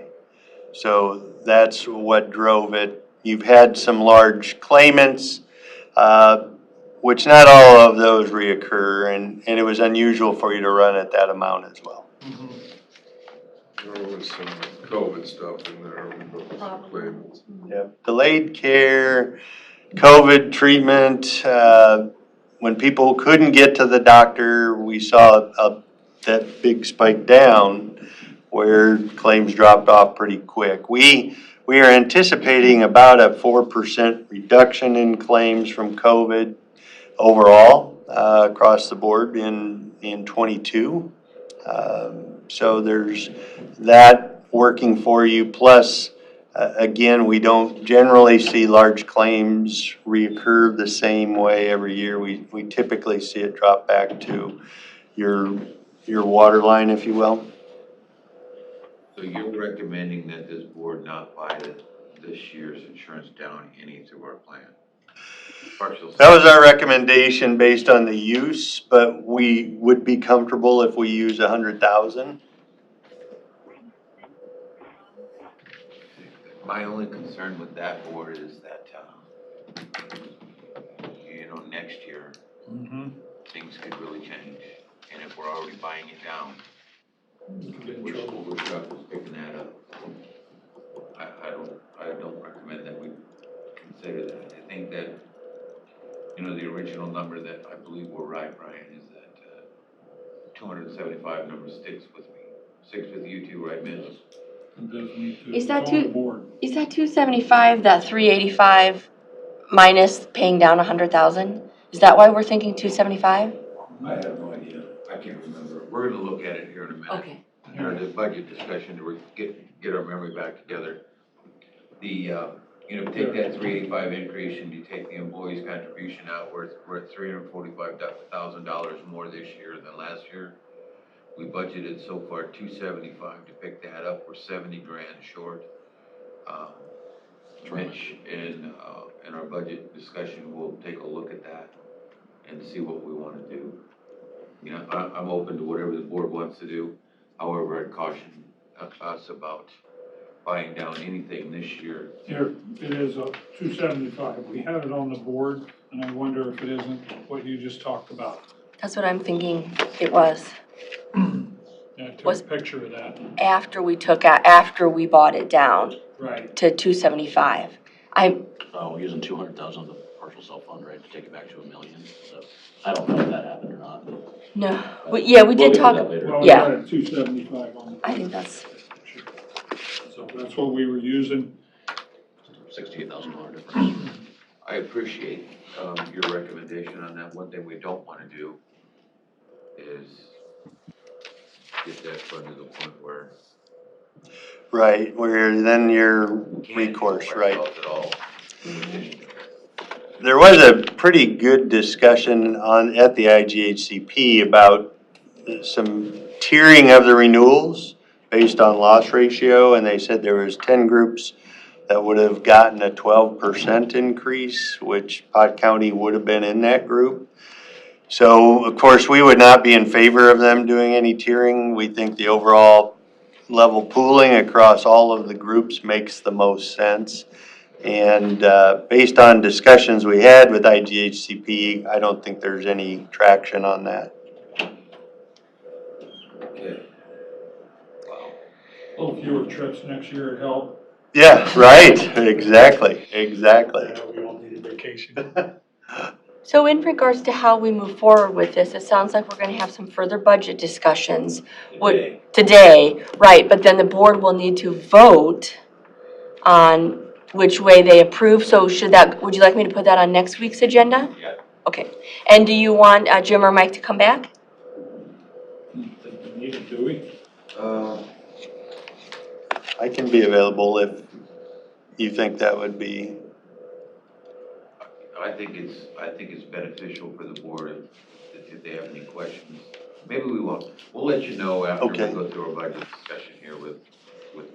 So that's what drove it. You've had some large claimants, which not all of those reoccur, and it was unusual for you to run at that amount as well. There was some COVID stuff in there with those claimants. Yeah, delayed care, COVID treatment, when people couldn't get to the doctor, we saw that big spike down where claims dropped off pretty quick. We are anticipating about a 4% reduction in claims from COVID overall, across the board in 22. So there's that working for you. Plus, again, we don't generally see large claims reoccur the same way every year. We typically see it drop back to your water line, if you will. So you're recommending that this board not buy this year's insurance down any through our plan? Partial. That was our recommendation based on the use, but we would be comfortable if we use 100,000. My only concern with that board is that, next year, things could really change. And if we're already buying it down, which shop is picking that up? I don't recommend that we say to that. I think that, the original number that I believe we're right, Brian, is that 275 number sticks with me. Sticks with you too, right, Mitch? It does need to. Is that It's on the too- board. Is that 275, that 385 minus paying down 100,000? Is that why we're thinking 275? I have no idea. I can't remember. We're gonna look at it here in a minute. Okay. In our budget discussion, to get our memory back together. The, take that 385 increase and you take the employee's contribution out, we're at $345,000 more this year than last year. We budgeted so far 275 to pick that up. We're 70 grand short. Mitch, in our budget discussion, we'll take a look at that and see what we want to do. I'm open to whatever the board wants to do. However, I'd caution us about buying down anything this year. Here, it is a 275. We had it on the board, and I wonder if it isn't what you just talked about. That's what I'm thinking it was. Yeah, I took Was- a picture of that. After we bought it down Right. to 275. We're using 200,000 of the partial self-fund, right, to take it back to $1 million, so I don't know if that happened or not, but. No, yeah, we We'll did get to talk, that later. Well, we yeah. had it 275 on the board. I think that's, So that's what we were using. $68,000 difference. I appreciate your recommendation on that. One thing we don't want to do is get that fund to the point where Right, where then you're we can't recourse, help right? ourselves at all. In addition to There was a pretty good discussion at the IGHCP about some tiering of the renewals based on loss ratio, and they said there was 10 groups that would have gotten a 12% increase, which Pot County would have been in that group. So, of course, we would not be in favor of them doing any tiering. We think the overall level pooling across all of the groups makes the most sense. And based on discussions we had with IGHCP, I don't think there's any traction on that. Okay. Wow. A little fewer trips next year would help. Yeah, right, exactly. We all need a vacation. so in regards to how we move forward with this, it sounds like we're gonna have some further budget discussions. Today, right, but then the board will need to vote on which way they approve, so would you like me to put that on next week's agenda? Yeah. Okay, and do you want Jim or Mike to come back? Think we need it, do we? I can be available if you think that would be. I think it's beneficial for the board if they have any questions. Maybe we won't. We'll let you know after we Okay. go through our budget discussion here with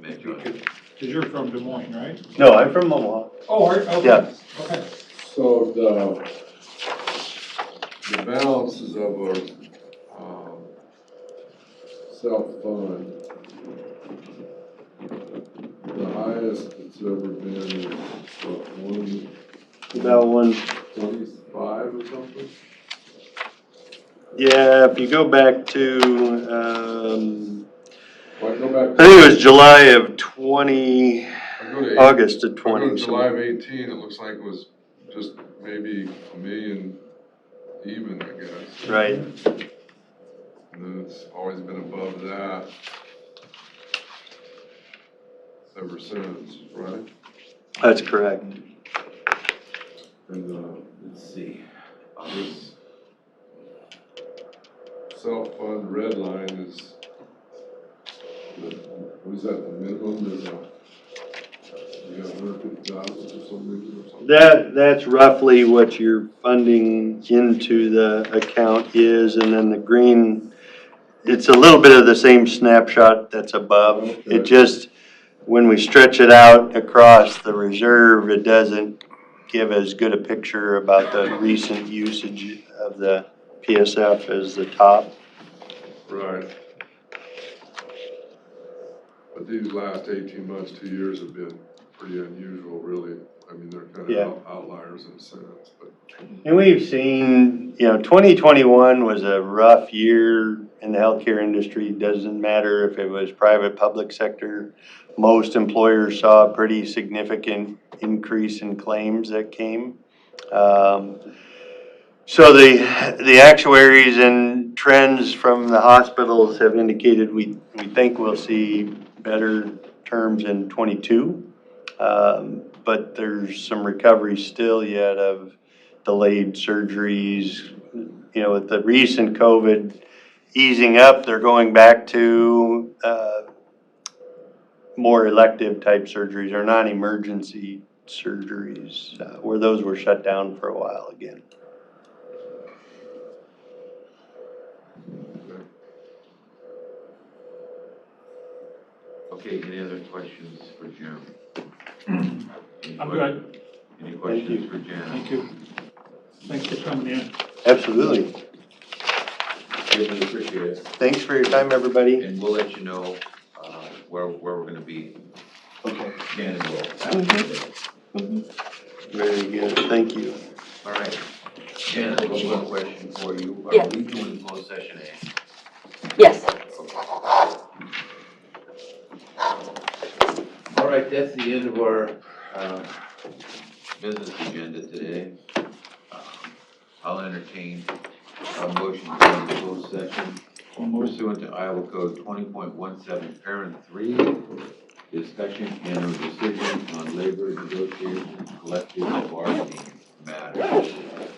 Mitch. Because you're from Des Moines, right? No, I'm from Omaha. Oh, okay. Yeah. Okay. So the balances of our self-fund, the highest it's ever been is what, About 125 or something? Yeah, if you go back to, Well, I go back. I think it was July of 20, I go to August of I go 20. to July of 18, it looks like it was just maybe $1 million even, I guess. Right. And then it's always been above that ever since, right? That's correct. And Let's see. This self-fund red line is, what is that, the minimum is you got 150,000 or something? That's roughly what your funding into the account is, and then the green, it's a little bit of the same snapshot that's above. Okay. It just, when we stretch it out across the reserve, it doesn't give as good a picture about the recent usage of the PSF as the top. Right. But these last 18 months, 2 years have been pretty unusual, really. I mean, they're kind Yeah. of outliers in a sense, but. And we've seen, 2021 was a rough year in the healthcare industry, doesn't matter if it was private, public sector. Most employers saw a pretty significant increase in claims that came. So the actuaries and trends from the hospitals have indicated we think we'll see better terms in '22. But there's some recovery still yet of delayed surgeries. You know, with the recent COVID easing up, they're going back to more elective type surgeries or non-emergency surgeries, where those were shut down for a while again. Okay, any other questions for Jim? I'm good. Any questions for Jim? Thank you. Thanks for coming in. Absolutely. Greatly appreciate it. Thanks for your time, everybody. And we'll let you know, where we're gonna be. Okay. Again, we'll. Very good, thank you. All right. Jen, I have one question for you. Yeah. Are we doing closed session A? Yes. All right, that's the end of our business agenda today. I'll entertain a motion to go into closed session pursuant to Iowa Code 20.17, parent 3, discussion and/or decision on labor negotiations, collective bargaining matters.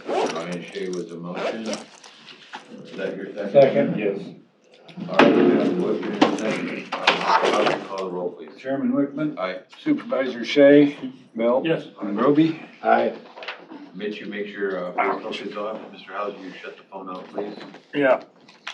Ryan Shea was a motion. Is that your second? Second, yes. All right, we have a motion and a second. I'll call the roll, please. Chairman Wickman. Aye. Supervisor Shea. Bell. Yes. Monroby. Aye. Mitch, you make sure Facebook is off. Mr. Hauser, you shut the phone off, please. Yeah.